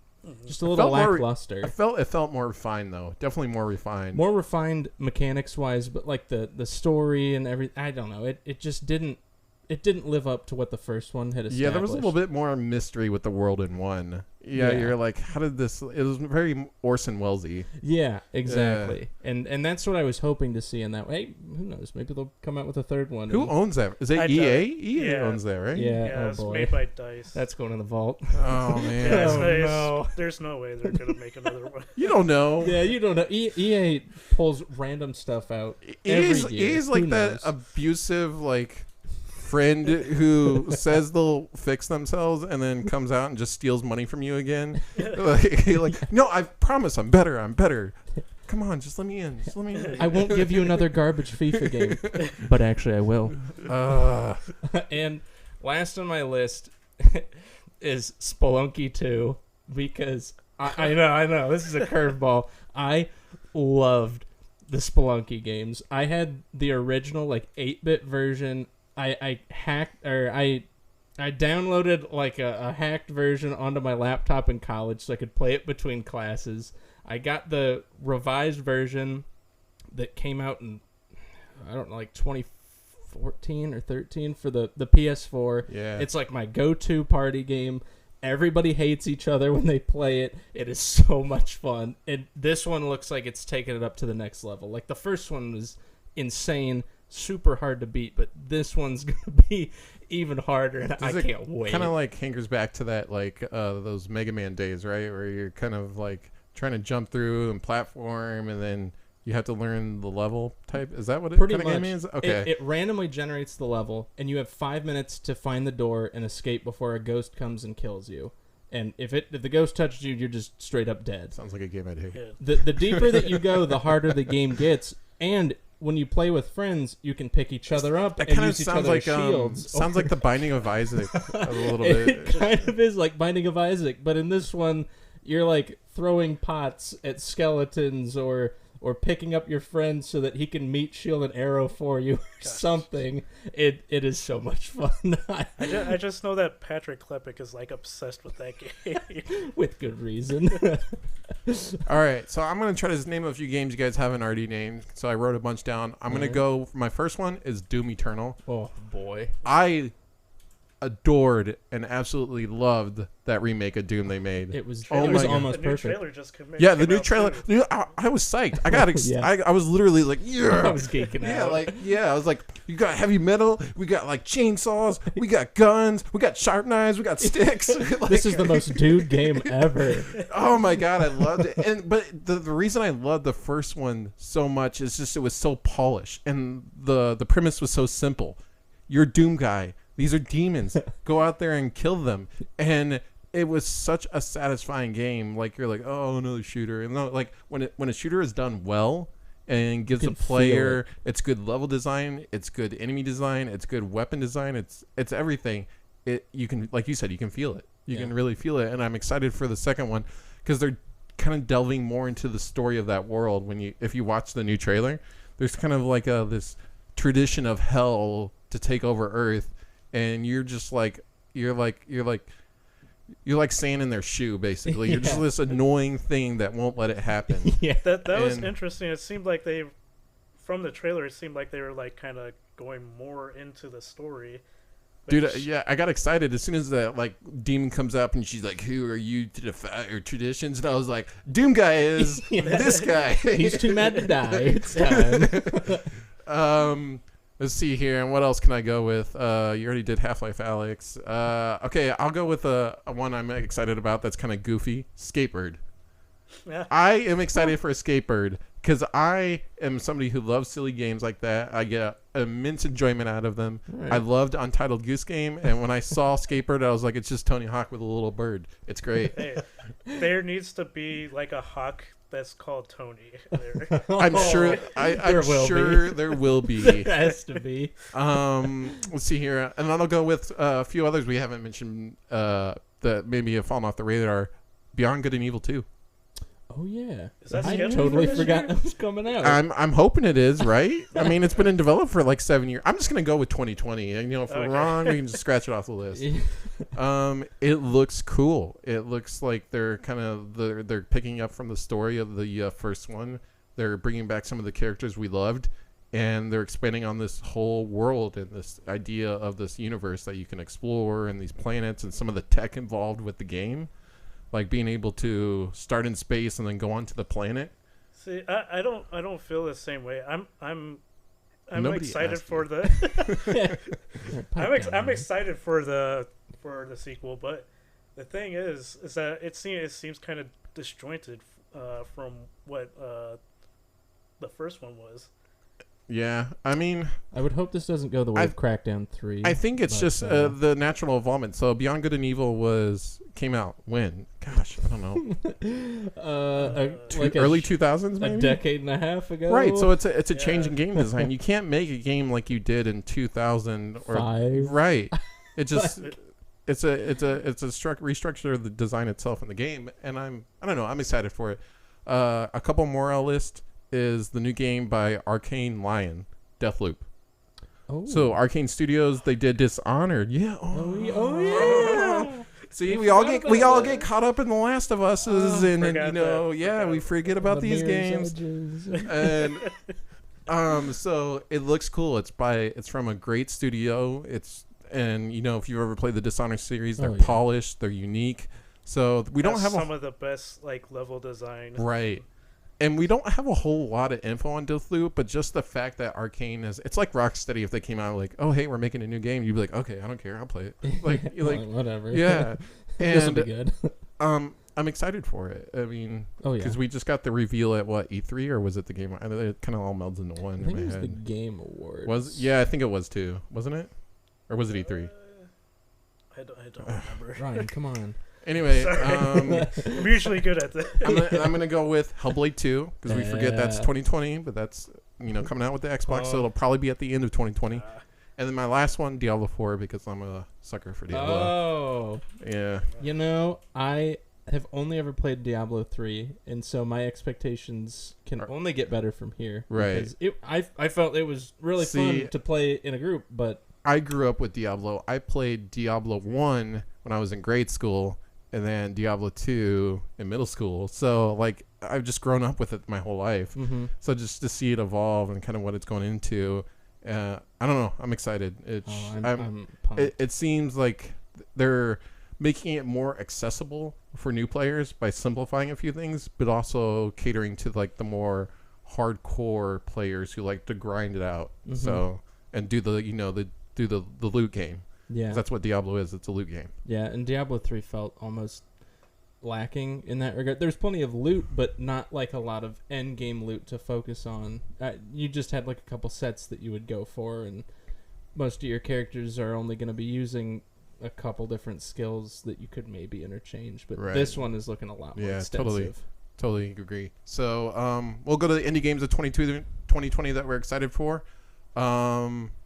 just a little lackluster. It felt more refined though. Definitely more refined. More refined mechanics wise, but like the story and everything, I don't know. It just didn't live up to what the first one had established. Yeah, there was a little bit more mystery with the world in one. Yeah, you're like, how did this... It was very Orson Welles-y. Yeah, exactly. And that's what I was hoping to see in that way. Hey, who knows? Maybe they'll come out with a third one. Who owns that? Is it EA? EA owns that, right? Yeah, it's made by DICE. That's going in the vault. Oh, man. No. There's no way they're going to make another one. You don't know. Yeah, you don't know. EA pulls random stuff out every year. EA's like that abusive, like... friend who says they'll fix themselves and then comes out and just steals money from you again. like, no, I promise I'm better. Come on, just let me in. I won't give you another garbage FIFA game, but actually I will. And last on my list is Spelunky 2, because I know this is a curveball. I loved the Spelunky games. I had the original 8-bit version. I downloaded a hacked version onto my laptop in college so I could play it between classes. I got the revised version that came out in 2014 or 13 for the PS4. Yeah. It's like my go-to party game. Everybody hates each other when they play it. It is so much fun. And this one looks like it's taking it up to the next level. Like the first one was insane, super hard to beat, but this one's gonna be even harder, and I can't wait. Kind of hankers back to that those Mega Man days, right, where you're kind of trying to jump through and platform, and then you have to learn the level type. Is that what it kind of game is? Okay. It randomly generates the level, and you have 5 minutes to find the door and escape before a ghost comes and kills you. And if the ghost touches you, you're just straight up dead. Sounds like a game I'd hate. Yeah. The deeper that you go, the harder the game gets, and when you play with friends, you can pick each other up and use each other's shields. Sounds like the Binding of Isaac a little bit. It kind of is like Binding of Isaac, but in this one, you're throwing pots at skeletons or picking up your friend so that he can meet shield and arrow for you or something. It is so much fun. I just know that Patrick Klepek is obsessed with that game. With good reason. All right, so I'm going to try to name a few games you guys haven't already named. So I wrote a bunch down. I'm going to go, my first one is Doom Eternal. Oh, boy. I adored and absolutely loved that remake of Doom they made. It was almost perfect. The new trailer just came the new trailer. I was psyched. I got I was literally yeah. I was geeking out. I was like, you got heavy metal, we got chainsaws, we got guns, we got sharp knives, we got sticks. This is the most dude game ever. Oh my god, I loved it. But the reason I loved the first one so much is just it was so polished, and the premise was so simple. You're a Doom guy. These are demons. Go out there and kill them. And it was such a satisfying game. You're oh, another shooter. And when a shooter is done well and gives a player, it's good level design, it's good enemy design, it's good weapon design, it's everything. You can, like you said, you can feel it. You can really feel it. And I'm excited for the second one because they're kind of delving more into the story of that world. If you watch the new trailer, there's kind of this tradition of hell to take over Earth. And you're just you're like sand in their shoe, basically. You're just this annoying thing that won't let it happen. That was interesting. It seemed like from the trailer, it seemed like they were kind of going more into the story. Dude, I got excited as soon as that demon comes up and she's like, "Who are you to defy your traditions?" And I was like, "Doom guy is this guy. He's too mad to die. It's time." Let's see here, and what else can I go with? You already did Half-Life Alyx. Okay, I'll go with a one I'm excited about that's kind of goofy, Skatebird. Yeah. I am excited for a Skatebird because I am somebody who loves silly games like that. I get immense enjoyment out of them. Right. I loved Untitled Goose Game, and when I saw Skatebird, I was like, it's just Tony Hawk with a little bird. It's great. Hey, there needs to be a hawk that's called Tony. I'm sure. I'm sure there will be. There has to be. Let's see here, and then I'll go with a few others we haven't mentioned that maybe have fallen off the radar. Beyond Good and Evil 2. Oh yeah, I totally forgot that was coming out. I'm hoping it is, right? I mean, it's been in development for like 7 years. I'm just gonna go with 2020, and if we're wrong, we can just scratch it off the list. It looks cool. It looks like they're they're picking up from the story of the first one. They're bringing back some of the characters we loved, and they're expanding on this whole world and this idea of this universe that you can explore and these planets and some of the tech involved with the game. Like being able to start in space and then go onto the planet. See, I don't feel the same way. I'm Nobody excited for you. the I'm excited for the sequel, but the thing is that it seems kind of disjointed from what the first one was. Yeah, I mean, I would hope this doesn't go the way of Crackdown 3. I think it's just the natural involvement. So Beyond Good and Evil came out when? Gosh, I don't know. Early 2000s, maybe? A decade and a half ago. Right, so it's a change in game design. You can't make a game like you did in 2000 or 5. Right. It just it's a restructure of the design itself in the game, and I don't know, I'm excited for it. A couple more on our list is the new game by Arcane Lion, Deathloop. Oh. So Arcane Studios, they did Dishonored. Yeah. Oh yeah. See, we all get caught up in The Last of Us, and we forget about these games. And so it looks cool. It's from a great studio. And if you've ever played the Dishonored series, they're polished, they're unique. So we don't have some of the best level design. Right. And we don't have a whole lot of info on Deathloop, but just the fact that Arcane it's like Rocksteady. If they came out like, oh hey, we're making a new game, you'd be like, okay, I don't care, I'll play it. Like whatever. Yeah. This will be good. I'm excited for it. I mean, because we just got the reveal at E3, or was it the game? It kind of all melds into one. I think it was the Game Awards. I think it was too, wasn't it? Or was it E3? I don't remember. Ryan, come on. Anyway, I'm usually good at that. I'm gonna go with Hellblade 2 because we forget that's 2020, but that's coming out with the Xbox, so it'll probably be at the end of 2020. And then my last one, Diablo 4, because I'm a sucker for Diablo. Oh, yeah. I have only ever played Diablo 3, and so my expectations can only get better from here. Right. Because I felt it was really fun to play in a group, but I grew up with Diablo. I played Diablo 1 when I was in grade school, and then Diablo 2 in middle school. So, I've just grown up with it my whole life. Mm-hmm. So just to see it evolve and kind of what it's going into, I don't know. I'm excited. I'm pumped. It seems like they're making it more accessible for new players by simplifying a few things, but also catering to the more hardcore players who like to grind it out. Mm-hmm. So and do the loot game. Yeah, that's what Diablo is. It's a loot game. Yeah, and Diablo 3 felt almost lacking in that regard. There's plenty of loot, but not a lot of end game loot to focus on. You just had a couple sets that you would go for, and most of your characters are only going to be using a couple different skills that you could maybe interchange. But this one is looking a lot more extensive. Totally agree. So we'll go to the indie games of 2020 that we're excited for.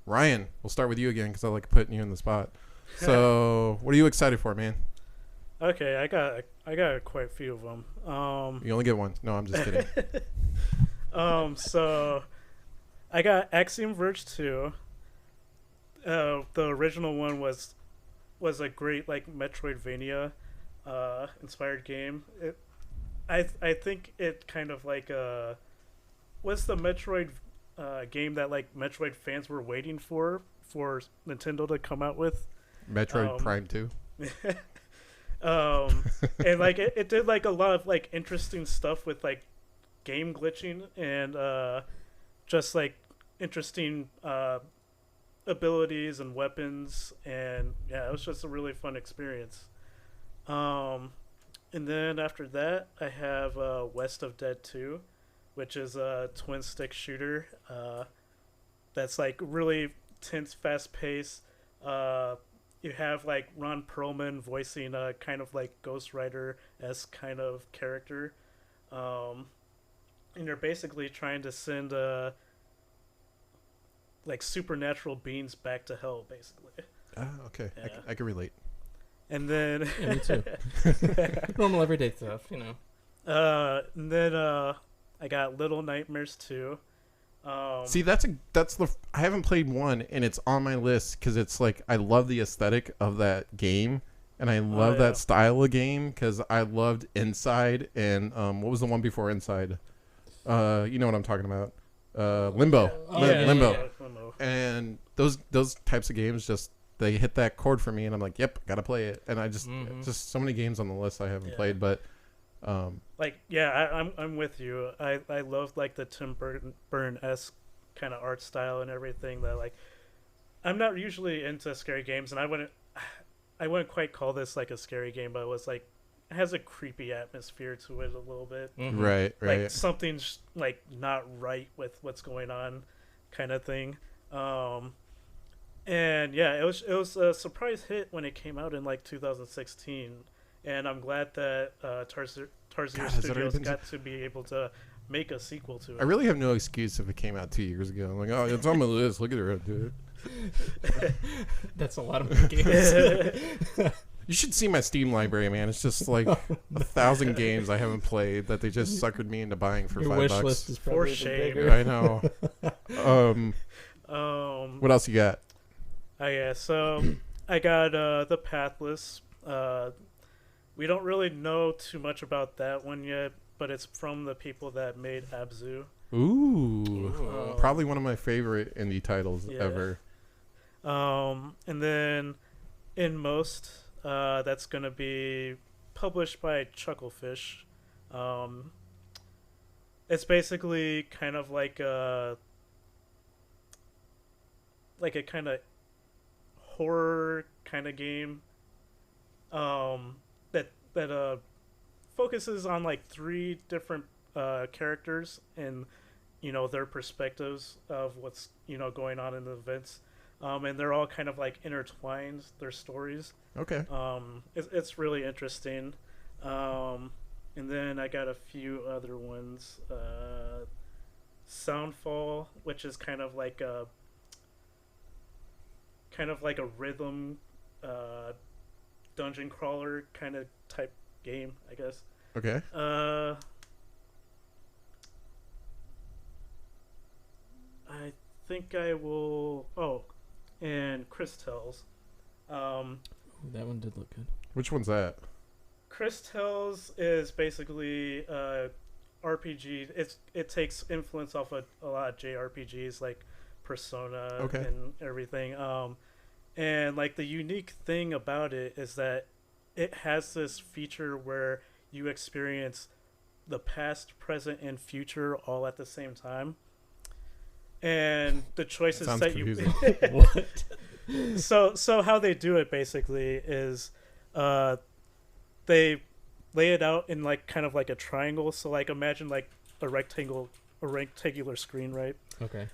Ryan, we'll start with you again because I like putting you in the spot. So, what are you excited for, man? Okay, I got quite a few of them. You only get one. No, I'm just kidding. So I got Axiom Verge 2. The original one was a great Metroidvania inspired game. I think it kind of what's the Metroid game that Metroid fans were waiting for Nintendo to come out with? Metroid Prime 2. And it did a lot of interesting stuff with game glitching and just interesting abilities and weapons, and it was just a really fun experience. And then after that I have West of Dead 2, which is a twin stick shooter that's really tense, fast paced. You have Ron Perlman voicing a kind of Ghost Rider-esque kind of character, and you're basically trying to send supernatural beings back to hell, basically. Okay. Yeah. I can relate. And then me too. Normal everyday stuff, And then I got Little Nightmares 2. See, that's I haven't played one, and it's on my list because it's like I love the aesthetic of that game, and I love that style of game because I loved Inside and what was the one before Inside? You know what I'm talking about? Limbo. Limbo. And those types of games just they hit that chord for me, and I'm like, yep, gotta play it. And I just so many games on the list I haven't played, but I'm with you. I love like the Tim Burton-esque kind of art style and everything. That like I'm not usually into scary games, and I wouldn't quite call this like a scary game, but it was like it has a creepy atmosphere to it a little bit. Right. Like something's like not right with what's going on, kind of thing. And yeah, it was a surprise hit when it came out in like 2016, and I'm glad that Tarsier Studios got to be able to make a sequel to it. I really have no excuse if it came out 2 years ago. I'm like, oh, it's on my list. Look at it, dude. That's a lot of games. You should see my Steam library, man. It's just like 1,000 games I haven't played that they just suckered me into buying for $5. Wish list is for shame. bigger. I know. What else you got? So I got The Pathless. We don't really know too much about that one yet, but it's from the people that made Abzu. Ooh. Probably one of my favorite indie titles ever. And then In Most, that's going to be published by Chucklefish. It's basically kind of like a kind of horror kind of game that focuses on like 3 different characters and their perspectives of what's going on in the events, and they're all kind of like intertwined, their stories. Okay. It's really interesting. And then I got a few other ones. Soundfall, which is kind of like a rhythm dungeon crawler kind of type game, I guess. Okay. I think I will. Oh, and Chris Tells. That one did look good. Which one's that? Chris Tells is basically RPG. It takes influence off a lot of JRPGs like Persona and everything. And like the unique thing about it is that it has this feature where you experience the past, present, and future all at the same time. And the choices that you What? So how they do it basically is they lay it out in like kind of like a triangle. So like imagine like a rectangular screen, right? Okay.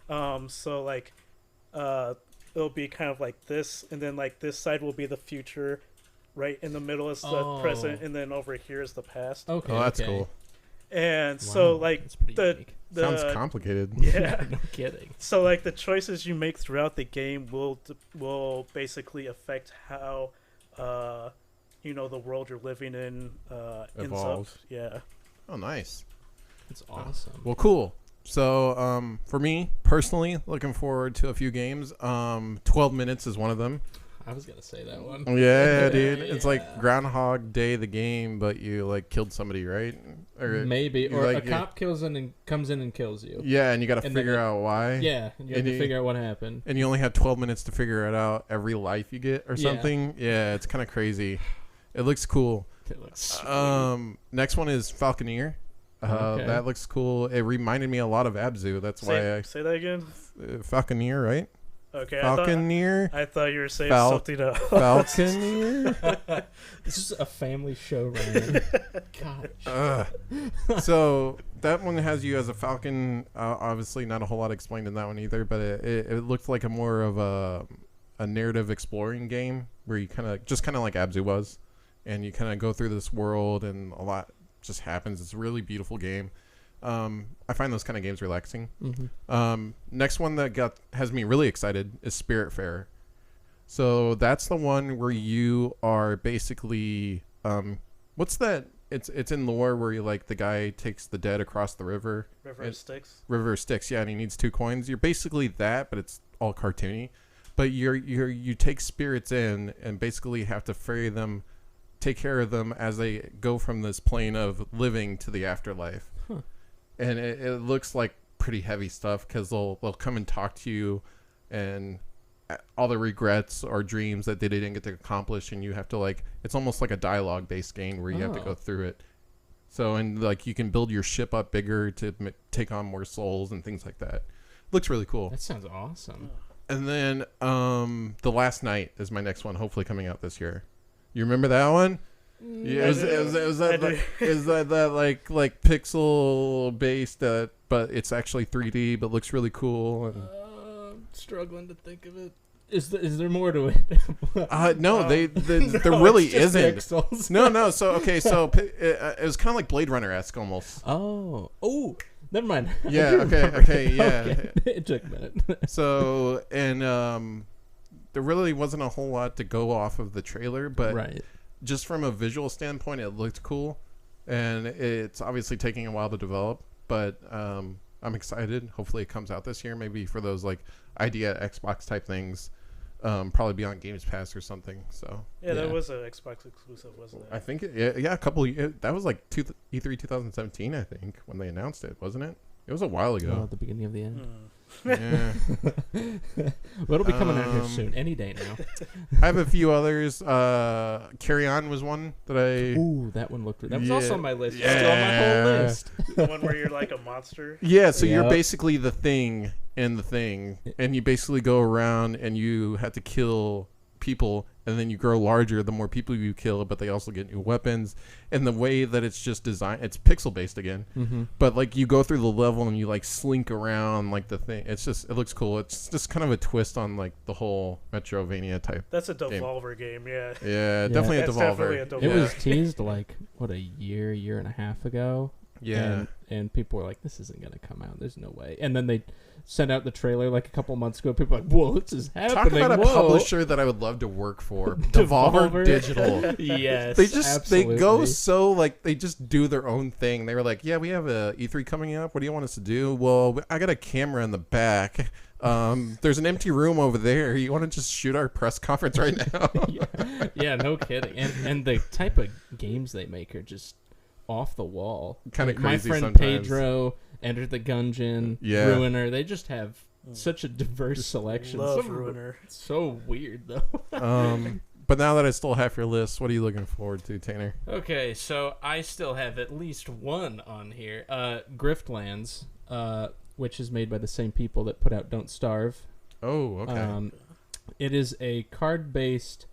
So like it'll be kind of like this, and then like this side will be the future, right in the middle is the present, and then over here is the past. Okay. Oh, that's cool. And so like the sounds complicated. Yeah. No kidding. So like the choices you make throughout the game will basically affect how the world you're living in evolves. Yeah. Oh, nice. That's awesome. Well, cool. So for me personally, looking forward to a few games. 12 Minutes is one of them. I was gonna say that one. Yeah, dude. It's like Groundhog Day the game, but you like killed somebody, right? Or maybe, or like, a cop comes in and kills you. Yeah, and you got to figure out why. Yeah, you have to figure out what happened. And you only have 12 minutes to figure it out every life you get or something. Yeah, it's kind of crazy. It looks cool. It looks sweet. Next one is Falconeer. That looks cool. It reminded me a lot of Abzu. That's why I say that again. Falconeer, right? Okay, Falconeer. I thought you were saying something else. Falconeer. This is a family show, Ryan. Gosh. So that one has you as a falcon. Obviously, not a whole lot explained in that one either, but it looked like a more of a narrative exploring game where you kind of like Abzu was, and you kind of go through this world and a lot just happens. It's a really beautiful game. I find those kind of games relaxing. Mm-hmm. Next one that has me really excited is Spiritfarer. So that's the one where you are basically what's that it's in lore where you like the guy takes the dead across the river. River of Styx. River of Styx, yeah, and he needs 2 coins. You're basically that, but it's all cartoony. But you take spirits in and basically have to ferry them, take care of them as they go from this plane of living to the afterlife. Huh. And it looks like pretty heavy stuff because they'll come and talk to you, and all the regrets or dreams that they didn't get to accomplish, and you have to like, it's almost like a dialogue based game where you have to go through it. So, and like you can build your ship up bigger to take on more souls and things like that. Looks really cool. That sounds awesome. And then The Last Night is my next one, hopefully coming out this year. You remember that one? Yeah, it was that like pixel based, but it's actually 3D, but looks really cool. And I'm struggling to think of it. Is there more to it? No, there really isn't. Pixels. No. So it was kind of like Blade Runner-esque almost. Oh, never mind. Yeah. Okay. Yeah. Okay. It took a minute. So there really wasn't a whole lot to go off of the trailer, but right. Just from a visual standpoint, it looked cool, and it's obviously taking a while to develop, but I'm excited. Hopefully it comes out this year, maybe for those like idea Xbox type things. Probably be on Games Pass or something. So yeah, that was an Xbox exclusive, wasn't it? I think a couple. That was like E3 2017, I think, when they announced it, wasn't it? It was a while ago. At the beginning of the end. Yeah. Well, it'll be coming out here soon, any day now. I have a few others. Carry On was one that Ooh, that one looked. That was also on my list. Yeah. Still on my whole list. The one where you're like a monster. Yeah, so you're basically the thing in the thing, and you basically go around and you have to kill people, and then you grow larger the more people you kill, but they also get new weapons. And the way that it's just designed, it's pixel based again, but like you go through the level and you like slink around like the thing. It looks cool. It's just kind of a twist on like the whole Metrovania type. That's a Devolver game, yeah. Yeah, definitely a Devolver. It was teased like a year and a half ago. Yeah, and people were like, "This isn't gonna come out. There's no way." And then they sent out the trailer like a couple months ago. People were like, "Whoa, this is happening!" Talk about a publisher that I would love to work for. Devolver Digital. Yes, they go so like they just do their own thing. They were like, "Yeah, we have a E3 coming up. What do you want us to do?" Well, I got a camera in the back. There's an empty room over there. You want to just shoot our press conference right now? Yeah, no kidding. And the type of games they make are just off the wall. Kind of crazy. My friend sometimes. Pedro, Enter the Gungeon, Ruiner. They just have such a diverse selection. Love Ruiner. So weird though. But now that I stole half your list, what are you looking forward to, Tanner? Okay, so I still have at least one on here. Grift Lands, which is made by the same people that put out Don't Starve. Oh, okay. It is a card-based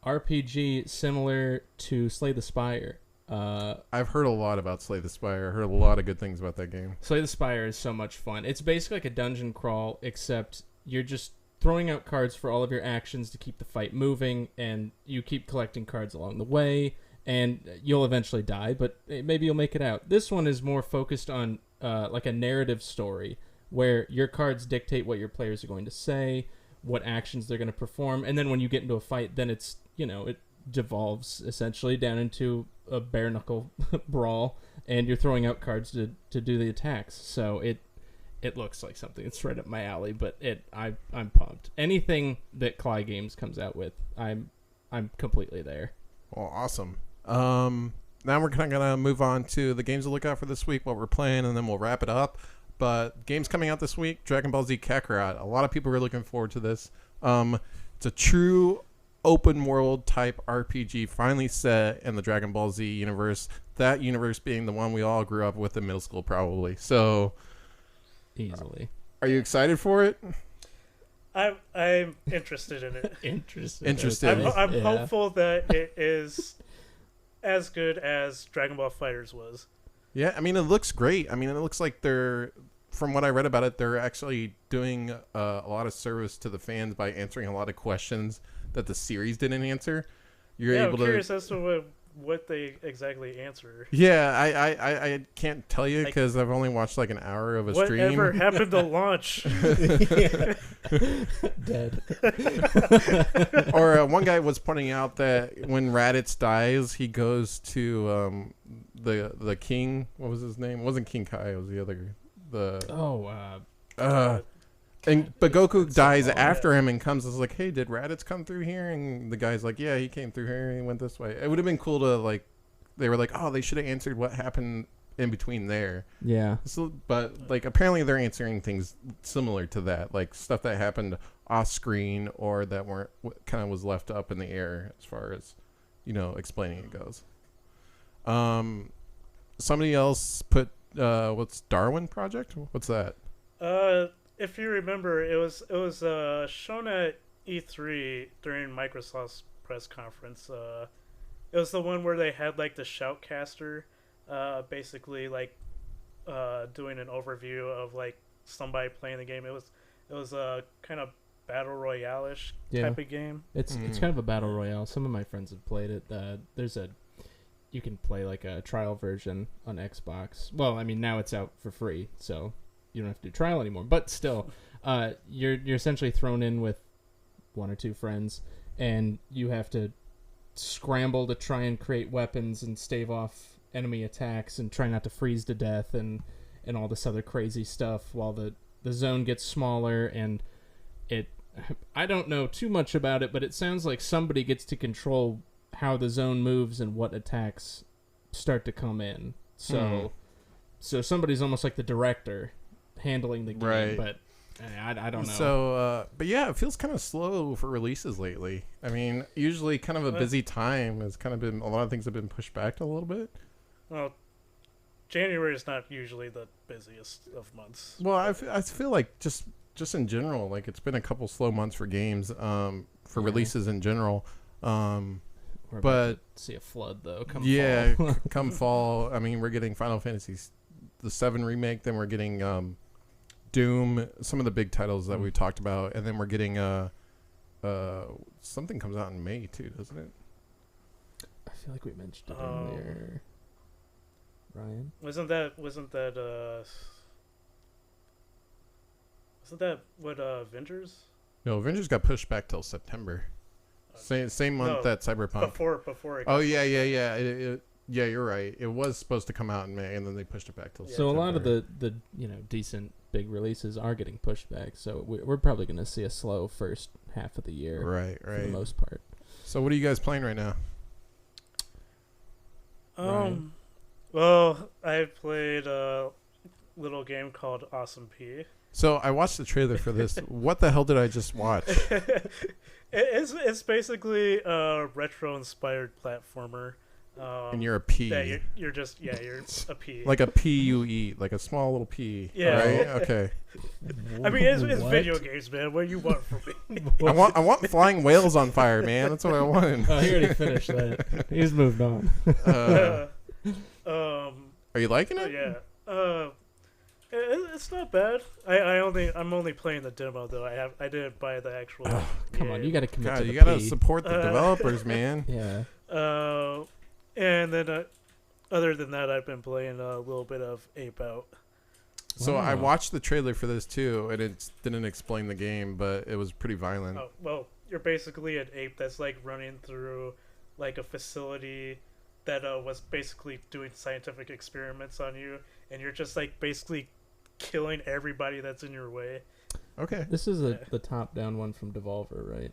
RPG similar to Slay the Spire. I've heard a lot about Slay the Spire. I heard a lot of good things about that game. Slay the Spire is so much fun. It's basically like a dungeon crawl, except you're just throwing out cards for all of your actions to keep the fight moving, and you keep collecting cards along the way, and you'll eventually die, but maybe you'll make it out. This one is more focused on like a narrative story, where your cards dictate what your players are going to say, what actions they're going to perform, and then when you get into a fight, then it's, it devolves essentially down into a bare knuckle brawl, and you're throwing out cards to do the attacks. So it looks like something that's right up my alley, but I'm pumped. Anything that Cly Games comes out with, I'm completely there. Well, awesome. Now we're kind of gonna move on to the games to look out for this week, what we're playing, and then we'll wrap it up. But games coming out this week: Dragon Ball Z Kakarot. A lot of people are looking forward to this. It's a true open world type RPG finally set in the Dragon Ball Z universe, that universe being the one we all grew up with in middle school probably. So easily. Are you excited for it? I'm interested in it. Interested. I'm hopeful that it is as good as Dragon Ball FighterZ was. Yeah, I mean, it looks great. I mean, it looks like from what I read about it, they're actually doing a lot of service to the fans by answering a lot of questions that the series didn't answer. I'm curious as to what they exactly answer. Yeah, I can't tell you because I've only watched like an hour of a stream. Whatever happened to launch? Dead. Or one guy was pointing out that when Raditz dies, he goes to the king. What was his name? It wasn't King Kai. It was the other. But Goku dies after him and comes and is like, hey, did Raditz come through here? And the guy's like, yeah, he came through here and he went this way. It would have been cool to, like, they were like, oh, they should have answered what happened in between there. Yeah. So, but, like, apparently they're answering things similar to that, like stuff that happened off screen or that weren't, kind of was left up in the air as far as, explaining it goes. Somebody else put, what's Darwin Project? What's that? If you remember, it was shown at E3 during Microsoft's press conference. It was the one where they had like the shoutcaster, basically like doing an overview of like somebody playing the game. It was a kind of battle royale-ish type of game. It's kind of a battle royale. Some of my friends have played it. You can play like a trial version on Xbox. Well, I mean now it's out for free, so you don't have to do trial anymore. But still, you're essentially thrown in with one or two friends, and you have to scramble to try and create weapons and stave off enemy attacks and try not to freeze to death and all this other crazy stuff while the zone gets smaller. And I don't know too much about it, but it sounds like somebody gets to control how the zone moves and what attacks start to come in. So somebody's almost like the director handling the game, right. But I don't know. So, but yeah, it feels kind of slow for releases lately. I mean, usually kind of a busy time has kind of been, a lot of things have been pushed back a little bit. Well, January is not usually the busiest of months. Well, I feel like just in general, like it's been a couple slow months for games, for releases in general. We're but about to see a flood though. Fall. Come fall. I mean, we're getting Final Fantasy the 7 remake, then we're getting Doom, some of the big titles that we talked about, and then we're getting something comes out in May too, doesn't it? I feel like we mentioned it earlier. Ryan, wasn't that what Avengers? No, Avengers got pushed back till September. Same month that Cyberpunk. Before it. Oh yeah. Yeah, you're right. It was supposed to come out in May, and then they pushed it back till September. So a lot of the decent big releases are getting pushed back. So we're probably going to see a slow first half of the year, right, for the most part. So what are you guys playing right now? Well, I played a little game called Awesome P. So I watched the trailer for this. What the hell did I just watch? It's basically a retro-inspired platformer. And you're a P. Yeah, you're a P. Like a P-U-E, like a small little P. Yeah. Right? Okay. I mean, it's video games, man. What do you want from me? I want flying whales on fire, man. That's what I want. Oh, he already finished that. He's moved on. Are you liking it? Yeah. It's not bad. I'm only playing the demo though. I didn't buy the actual. Come on, you got to commit to the you got to P. support the developers, man. Yeah. And then other than that, I've been playing a little bit of Ape Out. So I watched the trailer for this too, and it didn't explain the game, but it was pretty violent. Oh, well, you're basically an ape that's like running through like a facility that was basically doing scientific experiments on you, and you're just like basically killing everybody that's in your way. Okay. This is the top-down one from Devolver, right?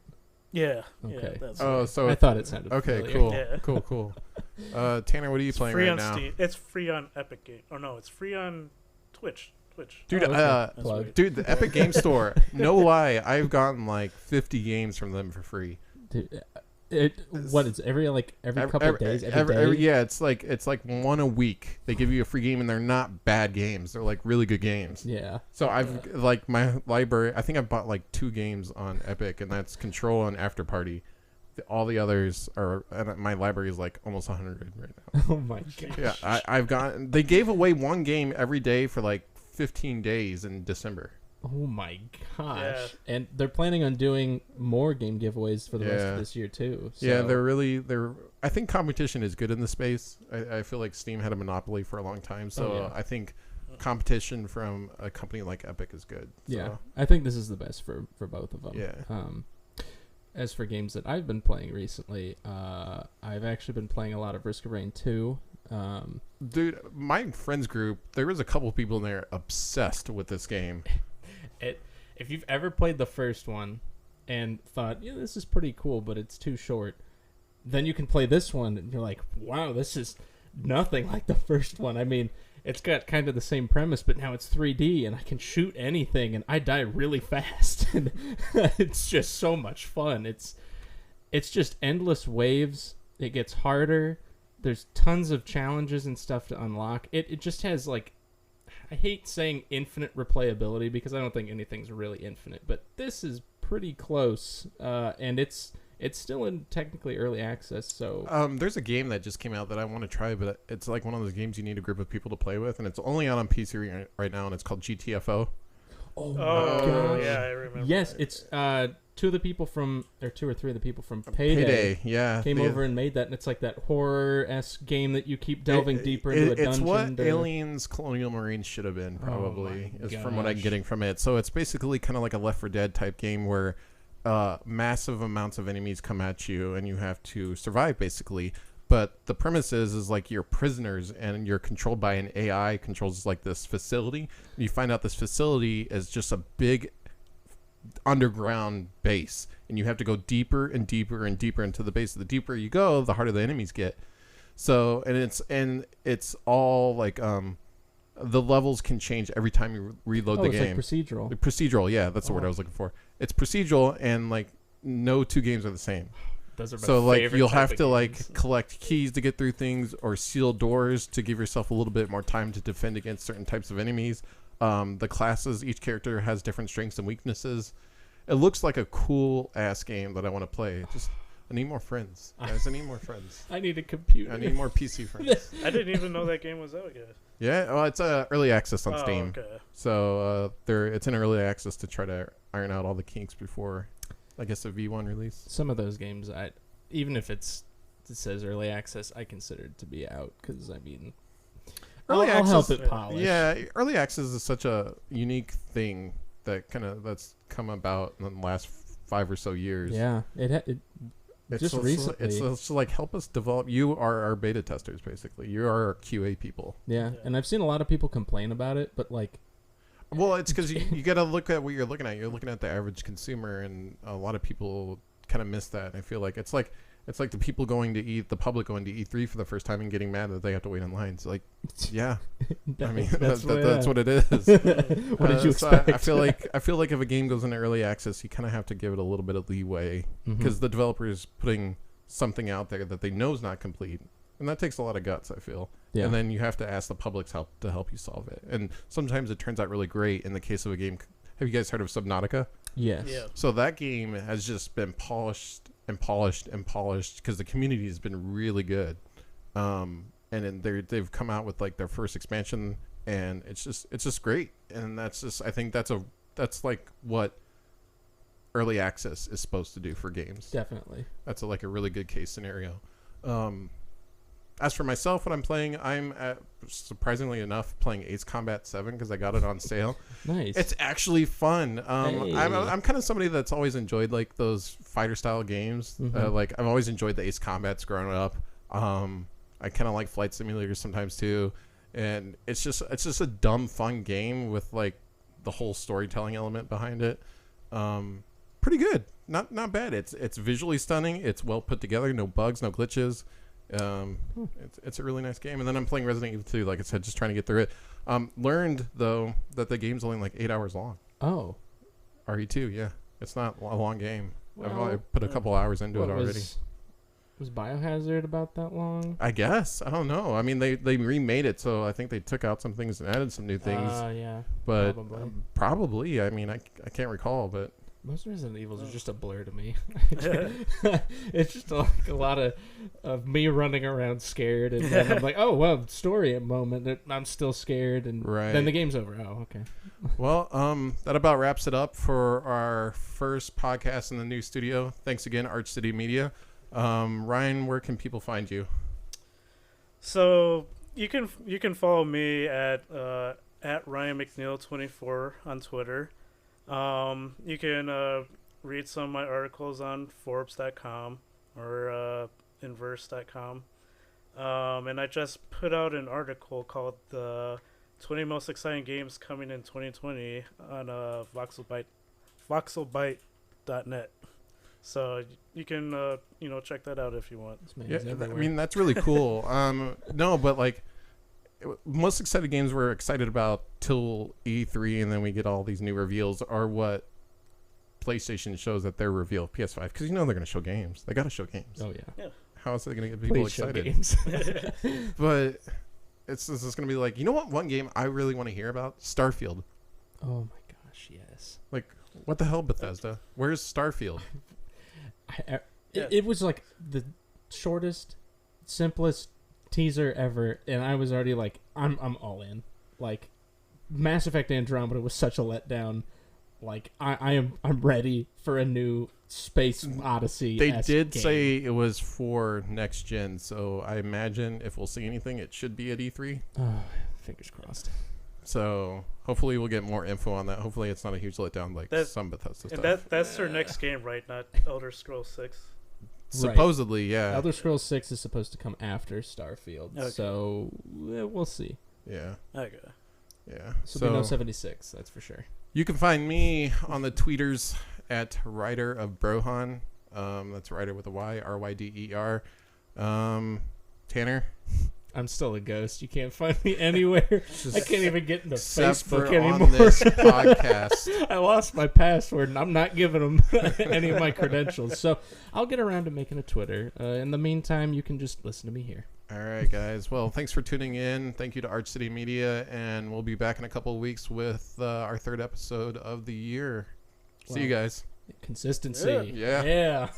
Yeah. Okay. Yeah, that's so I thought it sounded okay. familiar. Cool. Tanner, what are you playing right now? Steam. It's free on Epic Game. Oh no, it's free on Twitch. Dude, Plug. the Epic Game Store. No lie, I've gotten like 50 games from them for free. Dude, what is every couple of days? Every day? Yeah, it's like one a week. They give you a free game, and they're not bad games. They're like really good games. Yeah. So I've like my library. I think I've bought like 2 games on Epic, and that's Control and After Party. All the others are. And my library is like almost 100 right now. Oh my gosh. Yeah, I've gotten. They gave away one game every day for like 15 days in December. Oh my gosh. Yeah. And they're planning on doing more game giveaways for the rest of this year too. So. Yeah, they're I think competition is good in the space. I feel like Steam had a monopoly for a long time, so I think competition from a company like Epic is good. So. Yeah, I think this is the best for both of them. Yeah. As for games that I've been playing recently, I've actually been playing a lot of Risk of Rain 2. Dude, my friends group, there was a couple people in there obsessed with this game. If you've ever played the first one and thought, yeah, this is pretty cool, but it's too short, then you can play this one and you're like, wow, this is nothing like the first one. I mean, it's got kind of the same premise, but now it's 3D and I can shoot anything and I die really fast. And it's just so much fun. It's just endless waves. It gets harder. There's tons of challenges and stuff to unlock. It just has, like, I hate saying infinite replayability because I don't think anything's really infinite, but this is pretty close. And it's still in technically early access, so... there's a game that just came out that I want to try, but it's like one of those games you need a group of people to play with, and it's only out on PC right now, and it's called Gtfo. Oh gosh. Yeah, I remember. Yes, that. it's two or three of the people from Payday yeah. came over and made that, and it's like that horror-esque game that you keep delving deeper into a dungeon. It's what Aliens Colonial Marines should have been, probably, from what I'm getting from it. So it's basically kind of like a Left 4 Dead type game where massive amounts of enemies come at you and you have to survive, basically. But the premise is like you're prisoners and you're controlled by an AI controls like this facility. And you find out this facility is just a big underground base, and you have to go deeper and deeper and deeper into the base. The deeper you go, the harder the enemies get. So, and it's all like the levels can change every time you reload the game. It's like procedural. Procedural, yeah, that's the word I was looking for. It's procedural, and like no two games are the same. Those are my so like you'll have to games. like collect keys to get through things, or seal doors to give yourself a little bit more time to defend against certain types of enemies. The classes, each character has different strengths and weaknesses. It looks like a cool ass game that I want to play. Just I need more friends, guys. I need more friends. I need a computer. I need more PC friends. I didn't even know that game was out yet. Yeah, well, it's early access on Steam. Okay. So it's in early access to try to iron out all the kinks before, I guess, a V1 release. Some of those games, even if it says early access, I consider it to be out because, I mean, I'll help it polish. Yeah, early access is such a unique thing that's come about in the last 5 or so years. Yeah, it's just recently. It's like, help us develop. You are our beta testers, basically. You are our QA people. Yeah, and I've seen a lot of people complain about it, but like... Well, it's because you got to look at what you're looking at. You're looking at the average consumer, and a lot of people kind of miss that. I feel like it's like the people the public going to E3 for the first time and getting mad that they have to wait in line. It's like, yeah, I mean that's what it is. What did you expect? I feel like if a game goes into early access, you kind of have to give it a little bit of leeway because the developer is putting something out there that they know is not complete, and that takes a lot of guts, I feel. Yeah. And then you have to ask the public's help to help you solve it, and sometimes it turns out really great. In the case of a game, have you guys heard of Subnautica? Yes. Yeah. So that game has just been polished and polished and polished because the community has been really good, and then they've come out with like their first expansion, and it's just great. And I think that's like what early access is supposed to do for games. Definitely. That's like a really good case scenario. As for myself, what I'm playing, I'm surprisingly enough playing Ace Combat 7 because I got it on sale. Nice. It's actually fun. Hey. I'm kind of somebody that's always enjoyed like those fighter style games. Like I've always enjoyed the Ace Combats growing up. I kind of like flight simulators sometimes too, and it's just a dumb fun game with like the whole storytelling element behind it. Pretty good. Not bad. It's visually stunning. It's well put together. No bugs. No glitches. It's a really nice game. And then I'm playing Resident Evil 2, like I said, just trying to get through it. Learned though that the game's only like 8 hours long. Oh, RE2, yeah, it's not a long game. Well, I've put a couple hours into it already. Was Biohazard about that long? I guess. I don't know. I mean, they remade it, so I think they took out some things and added some new things. Yeah, but probably. I mean, I can't recall, but. Most Resident Evils are just a blur to me. It's just like a lot of me running around scared, and then I'm like, oh, well, story moment. I'm still scared, and then the game's over. Oh, okay. Well, that about wraps it up for our first podcast in the new studio. Thanks again, Arch City Media. Ryan, where can people find you? So you can follow me at Ryan McNeil 24 on Twitter. You can read some of my articles on Forbes.com or Inverse.com. And I just put out an article called the 20 most exciting games coming in 2020 on voxelbyte.net. So you can check that out if you want. Yeah, I mean that's really cool. No, but like most exciting games we're excited about till E3, and then we get all these new reveals are what PlayStation shows at their reveal of PS5, because they're going to show games. They got to show games. Oh yeah. How else are they going to get people excited? But it's going to be like, what one game I really want to hear about? Starfield. Oh my gosh, yes. Like, what the hell, Bethesda? Where's Starfield? It was like the shortest, simplest teaser ever, and I was already like, I'm all in. Like, Mass Effect Andromeda was such a letdown. Like, I'm ready for a new Space Odyssey. They did say it was for next gen, so I imagine if we'll see anything, it should be at E3. Oh, fingers crossed. So hopefully we'll get more info on that. Hopefully it's not a huge letdown like some Bethesda stuff. And that's their next game, right? Not Elder Scrolls 6. Supposedly, yeah. Elder Scrolls 6 is supposed to come after Starfield, so we'll see. Yeah. Okay. Yeah. So no 76, that's for sure. You can find me on the tweeters at Ryder of Brohan. That's Ryder with a Y, RYDER. Tanner? I'm still a ghost. You can't find me anywhere. I can't even get into Facebook anymore. On this podcast. I lost my password, and I'm not giving them any of my credentials. So I'll get around to making a Twitter. In the meantime, you can just listen to me here. All right, guys. Well, thanks for tuning in. Thank you to Arch City Media, and we'll be back in a couple of weeks with our third episode of the year. See you guys. Consistency. Yeah. Yeah.